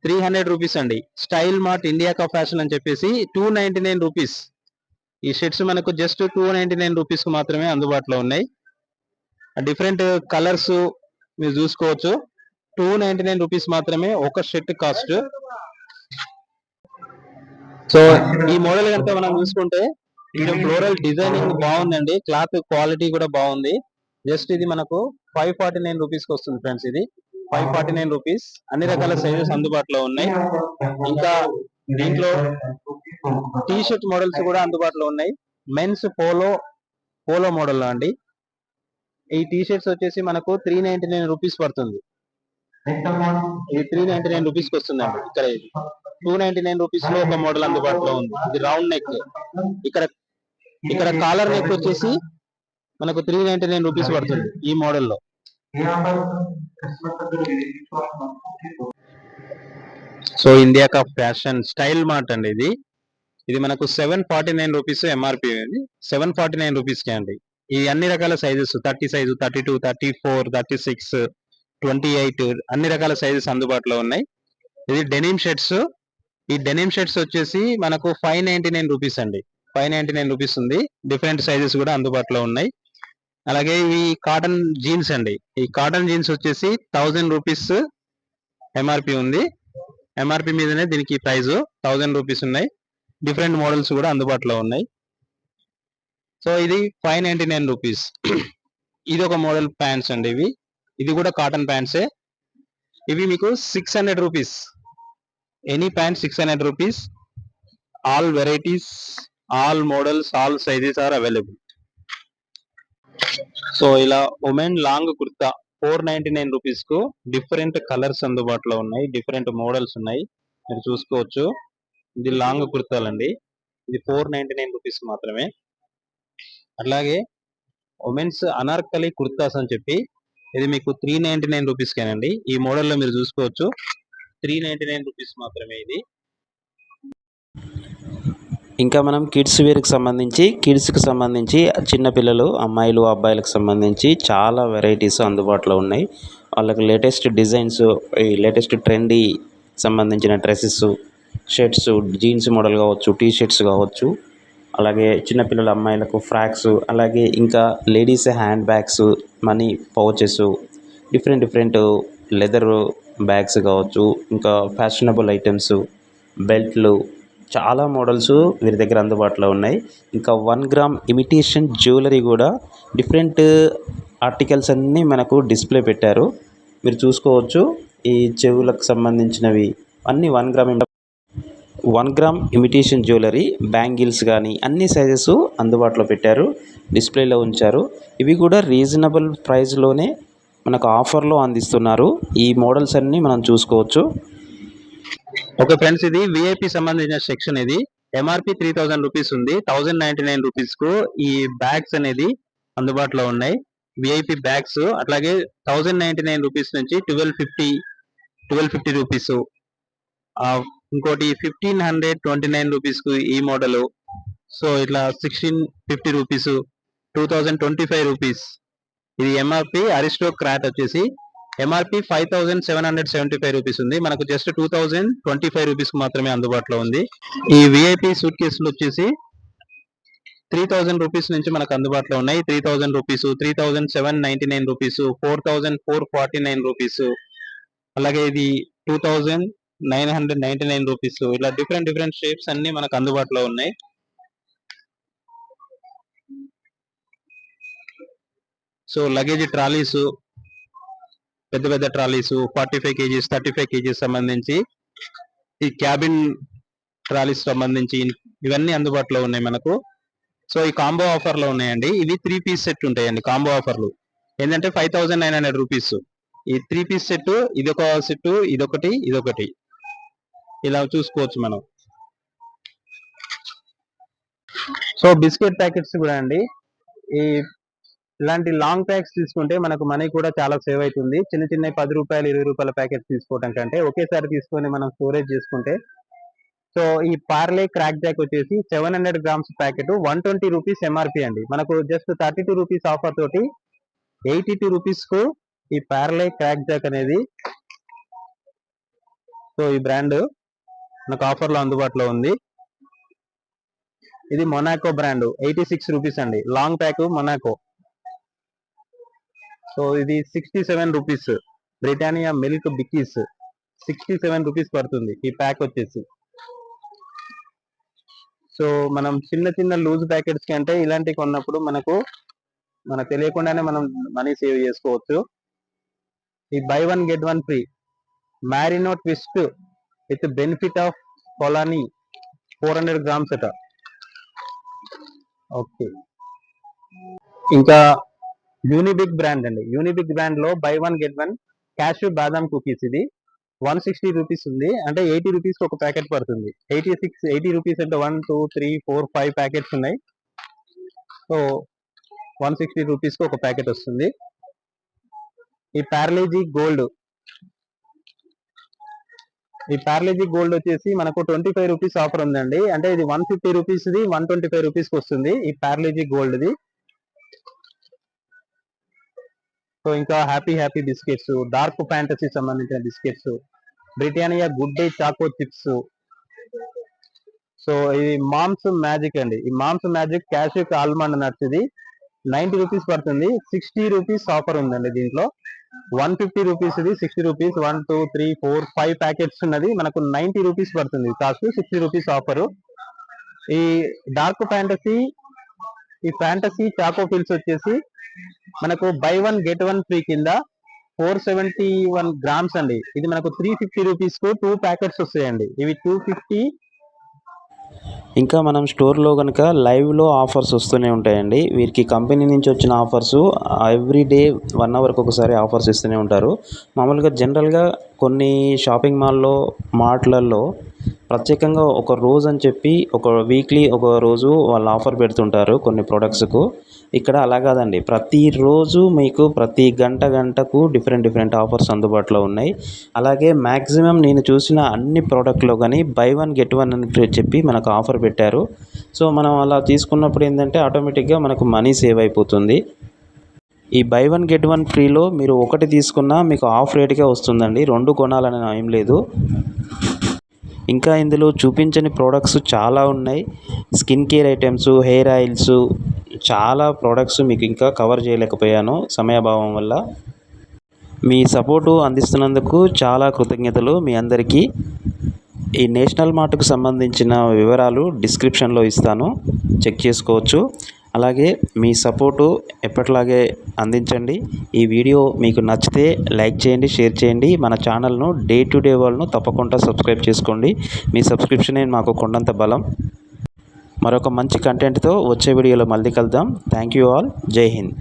300 రూపీస్ అండి. స్టైల్ మార్ట్ ఇండియా కా ఫ్యాషన్ అని చెప్పేసి 299 రూపీస్. ఈ షర్ట్స్ మనకు జస్ట్ 299 రూపీస్ కు మాత్రమే అందుబాటులో ఉన్నాయి. డిఫరెంట్ కలర్స్ మీరు చూసుకోవచ్చు. 299 రూపీస్ మాత్రమే ఒక షర్ట్ కాస్ట్. సో ఈ మోడల్ కనుక మనం చూసుకుంటే ఇది ఫ్లోరల్ డిజైనింగ్ బాగుందండి. క్లాత్ క్వాలిటీ కూడా బాగుంది. జస్ట్ ఇది మనకు 549 రూపీస్ కి వస్తుంది ఫ్రెండ్స్. ఇది 549 రూపీస్. అన్ని రకాల సైజెస్ అందుబాటులో ఉన్నాయి. ఇంకా దీంట్లో టీ షర్ట్ మోడల్స్ కూడా అందుబాటులో ఉన్నాయి. మెన్స్ పోలో మోడల్ అండి. ఈ టీ షర్ట్స్ వచ్చేసి మనకు 399 రూపీస్ పడుతుంది. ఇది 399 రూపీస్ కి వస్తుందండి. ఇక్కడ 299 రూపీస్ లో ఒక మోడల్ అందుబాటులో ఉంది. ఇది రౌండ్ నెక్. ఇక్కడ కాలర్ నెక్ వచ్చేసి మనకు 399 రూపీస్ పడుతుంది ఈ మోడల్లో. సో ఇండియా కా ఫ్యాషన్ స్టైల్ మార్ట్ అండి ఇది. ఇది మనకు 749 రూపీస్ ఎంఆర్పి ఉంది. 749 రూపీస్ కి అండి. ఈ అన్ని రకాల సైజెస్ 30 సైజు, 32, 34, 36, 28 అన్ని రకాల సైజెస్ అందుబాటులో ఉన్నాయి. ఇది డెనిమ్ షర్ట్స్. ఈ డెనిమ్ షర్ట్స్ వచ్చేసి మనకు 599 రూపీస్ అండి. 599 రూపీస్ ఉంది. డిఫరెంట్ సైజెస్ కూడా అందుబాటులో ఉన్నాయి. అలాగే ఇవి కాటన్ జీన్స్ అండి. ఈ కాటన్ జీన్స్ వచ్చేసి 1000 రూపీస్ ఎంఆర్పి ఉంది. ఎంఆర్పి మీదనే దీనికి ప్రైస్ 1000 రూపీస్ ఉన్నాయి. డిఫరెంట్ మోడల్స్ కూడా అందుబాటులో ఉన్నాయి. సో ఇది 599 రూపీస్. ఇది ఒక మోడల్ ప్యాంట్స్ అండి. ఇది కూడా కాటన్ ప్యాంట్సే. ఇవి మీకు 600 rupees. Any pant 600 rupees. All varieties, all models, all sizes are available. So ఇలా ఉమెన్ లాంగ్ కుర్తా 499 రూపీస్ కు డిఫరెంట్ కలర్స్ అందుబాటులో ఉన్నాయి. డిఫరెంట్ మోడల్స్ ఉన్నాయి, మీరు చూసుకోవచ్చు. ఇది లాంగ్ కుర్తాలండి. ఇది 499 రూపీస్ మాత్రమే. అలాగే ఉమెన్స్ అనార్కలి కుర్తాస్ అని చెప్పి ఇది మీకు 399 రూపీస్ కేనండి. ఈ మోడల్లో మీరు చూసుకోవచ్చు. 399 రూపీస్ మాత్రమే ఇది. ఇంకా మనం కిడ్స్ వేర్కి సంబంధించి చిన్నపిల్లలు, అమ్మాయిలు, అబ్బాయిలకు సంబంధించి చాలా వెరైటీస్ అందుబాటులో ఉన్నాయి. వాళ్ళకి లేటెస్ట్ డిజైన్స్, ఈ లేటెస్ట్ ట్రెండీ సంబంధించిన డ్రెస్సెస్, షర్ట్స్, జీన్స్ మోడల్ కావచ్చు, టీ షర్ట్స్ కావచ్చు, అలాగే చిన్నపిల్లల అమ్మాయిలకు ఫ్రాక్స్, అలాగే ఇంకా ladies hand bags, money pouches, different leather bags కావచ్చు, ఇంకా ఫ్యాషనబుల్ ఐటమ్స్, బెల్ట్లు, చాలా మోడల్స్ వీరి దగ్గర అందుబాటులో ఉన్నాయి. ఇంకా 1 గ్రామ్ ఇమిటేషన్ జ్యువెలరీ కూడా డిఫరెంట్ ఆర్టికల్స్ అన్నీ మనకు డిస్ప్లే పెట్టారు, మీరు చూసుకోవచ్చు. ఈ చెవులకు సంబంధించినవి అన్నీ 1 గ్రామ్ ఇమిటేషన్ జ్యువెలరీ, బ్యాంగిల్స్ కానీ అన్ని సైజెస్ అందుబాటులో పెట్టారు, డిస్ప్లేలో ఉంచారు. ఇవి కూడా రీజనబుల్ ప్రైస్లోనే మనకు ఆఫర్లో అందిస్తున్నారు. ఈ మోడల్స్ అన్నీ మనం చూసుకోవచ్చు. ఓకే ఫ్రెండ్స్, ఇది విఐపి సంబంధించిన సెక్షన్. ఇది ఎంఆర్పి 3000 రూపీస్ ఉంది. 1099 రూపీస్ కు ఈ బ్యాగ్స్ అనేది అందుబాటులో ఉన్నాయి. VIP bags. అట్లాగే 1099 రూపీస్ నుంచి 1250 రూపీస్. ఇంకోటి 1529 రూపీస్ కు ఈ మోడల్. సో ఇట్లా 1650 రూపీస్, 2025 రూపీస్. ఇది ఎంఆర్పి. అరిస్టోక్రాట్ వచ్చేసి ఎంఆర్పి 5775 రూపీస్ ఉంది. మనకు జస్ట్ 2025 రూపీస్ మాత్రమే అందుబాటులో ఉంది. ఈ విఐపి సూట్ కేసులు వచ్చేసి 3000 రూపీస్ నుంచి మనకు అందుబాటులో ఉన్నాయి. 3000 రూపీస్, 3799 రూపీస్, 4449 రూపీస్, అలాగే ఇది 2999 రూపీస్. ఇలా డిఫరెంట్ షేప్స్ అన్ని మనకు అందుబాటులో ఉన్నాయి. సో లగేజ్ ట్రాలీస్, పెద్ద ట్రాలీస్ 45 కేజీస్, 35 కేజీస్ సంబంధించి, ఈ క్యాబిన్ ట్రాలీస్ సంబంధించి ఇవన్నీ అందుబాటులో ఉన్నాయి మనకు. సో ఈ కాంబో ఆఫర్ లో ఉన్నాయండి. ఇవి 3 పీస్ సెట్ ఉంటాయండి. కాంబో ఆఫర్లు ఏంటంటే 5900 రూపీస్. ఈ 3 పీస్ సెట్, ఇదొక సెట్, ఇదొకటి ఇలా చూసుకోవచ్చు మనం. సో బిస్కెట్ ప్యాకెట్స్ కూడా అండి. ఈ ఇలాంటి లాంగ్ ప్యాక్స్ తీసుకుంటే మనకు మనీ కూడా చాలా సేవ్ అవుతుంది. చిన్న 10 రూపాయలు, 20 రూపాయల ప్యాకెట్స్ తీసుకోవడం కంటే ఒకేసారి తీసుకొని మనం స్టోరేజ్ చేసుకుంటే. సో ఈ పార్లే క్రాక్ జాక్ వచ్చేసి 700 గ్రామ్స్ ప్యాకెట్ 120 రూపీస్ ఎంఆర్పి అండి. మనకు జస్ట్ 32 రూపీస్ ఆఫర్ తోటి 82 రూపీస్ కు ఈ పార్లే క్రాక్ జాక్ అనేది, సో ఈ బ్రాండ్ మనకు ఆఫర్ లో అందుబాటులో ఉంది. ఇది మొనాకో బ్రాండ్, 86 రూపీస్ అండి. Long pack Monaco. సో ఇది 67 rupees. Britannia milk Bikis 67 rupees పడుతుంది ఈ ప్యాక్ వచ్చేసి. సో మనం చిన్న లూజ్ ప్యాకెట్స్ కంటే ఇలాంటి కొన్నప్పుడు మనకు తెలియకుండానే మనం మనీ సేవ్ చేసుకోవచ్చు. ఈ buy 1 get 1 free Marino twist with benefit of కొలానీ 400 గ్రామ్స్ అట. ఓకే. ఇంకా యూనిబిక్ బ్రాండ్ అండి. యూనిబిక్ బ్రాండ్ లో బై 1 గెట్ 1 క్యాష్యూ బాదాం కుకీస్. ఇది 160 రూపీస్ ఉంది. అంటే 80 రూపీస్ ఒక ప్యాకెట్ పడుతుంది. 80 రూపీస్ అంటే 1 2 3 4 5 ప్యాకెట్స్ ఉన్నాయి. సో 160 రూపీస్ కి ఒక ప్యాకెట్ వస్తుంది. ఈ పార్లేజీ గోల్డ్ వచ్చేసి మనకు 25 రూపీస్ ఆఫర్ ఉందండి. అంటే ఇది 150 రూపీస్ ది 125 రూపీస్ కి వస్తుంది ఈ పార్లేజీ గోల్డ్ ది. సో ఇంకా హ్యాపీ బిస్కెట్స్, డార్క్ ఫ్యాంటసీ సంబంధించిన biscuits, Britannia Good Day Choco Chips. So ఇది మామ్స్ మ్యాజిక్ అండి. ఈ Mom's Magic cashew almond nuts ఇది 90 రూపీస్ పడుతుంది. 60 రూపీస్ ఆఫర్ ఉందండి దీంట్లో. 150 రూపీస్ ఇది, 60 రూపీస్. 1 2 3 4 5 ప్యాకెట్స్ ఉన్నది. మనకు 90 రూపీస్ పడుతుంది కాస్ట్, 60 రూపీస్ ఆఫర్. ఈ డార్క్ ఫ్యాంటసీ, ఈ ఫ్యాంటసీ చాకో ఫిల్స్ వచ్చేసి మనకు బై 1 గెట్ 1 ఫ్రీ కింద 471 గ్రామ్స్ అండి. ఇది మనకు 350 రూపీస్ కు 2 ప్యాకెట్స్ వస్తాయండి. ఇవి 250. ఇంకా మనం స్టోర్లో కనుక లైవ్లో ఆఫర్స్ వస్తూనే ఉంటాయండి. వీరికి కంపెనీ నుంచి వచ్చిన ఆఫర్స్ ఎవ్రీడే 1 అవర్కి ఒకసారి ఆఫర్స్ ఇస్తూనే ఉంటారు. మామూలుగా జనరల్గా కొన్ని షాపింగ్ మాల్లో మార్ట్లలో ప్రత్యేకంగా ఒక రోజు అని చెప్పి ఒక వీక్లీ ఒక రోజు వాళ్ళు ఆఫర్ పెడుతుంటారు కొన్ని ప్రొడక్ట్స్కు. ఇక్కడ అలా కాదండి, ప్రతిరోజు మీకు ప్రతి గంటకు డిఫరెంట్ ఆఫర్స్ అందుబాటులో ఉన్నాయి. అలాగే మ్యాక్సిమం నేను చూసిన అన్ని ప్రోడక్ట్లో కానీ బై 1 గెట్ 1 అని చెప్పి మనకు ఆఫర్ పెట్టారు. సో మనం అలా తీసుకున్నప్పుడు ఏంటంటే ఆటోమేటిక్గా మనకు మనీ సేవ్ అయిపోతుంది. ఈ బై 1 గెట్ 1 ఫ్రీలో మీరు ఒకటి తీసుకున్నా మీకు ఆఫ్ రేట్గా వస్తుందండి, 2 కొనాలని ఏం లేదు. ఇంకా ఇందులో చూపించని ప్రోడక్ట్స్ చాలా ఉన్నాయి. Skin care items, hair oils, చాలా ప్రోడక్ట్స్ మీకు ఇంకా కవర్ చేయలేకపోయాను సమయాభావం వల్ల. మీ సపోర్టు అందిస్తున్నందుకు చాలా కృతజ్ఞతలు మీ అందరికీ. ఈ నేషనల్ మార్ట్కు సంబంధించిన వివరాలు డిస్క్రిప్షన్లో ఇస్తాను, చెక్ చేసుకోవచ్చు. అలాగే మీ సపోర్టు ఎప్పటిలాగే అందించండి. ఈ వీడియో మీకు నచ్చితే లైక్ చేయండి, షేర్ చేయండి. మన ఛానల్ను డే టు డే వాళ్ళను తప్పకుండా సబ్స్క్రైబ్ చేసుకోండి. మీ సబ్స్క్రిప్షనే మాకు కొండంత బలం. మరొక మంచి కంటెంట్తో వచ్చే వీడియోలో మళ్ళీ కలుద్దాం. Thank you all. జై హింద్.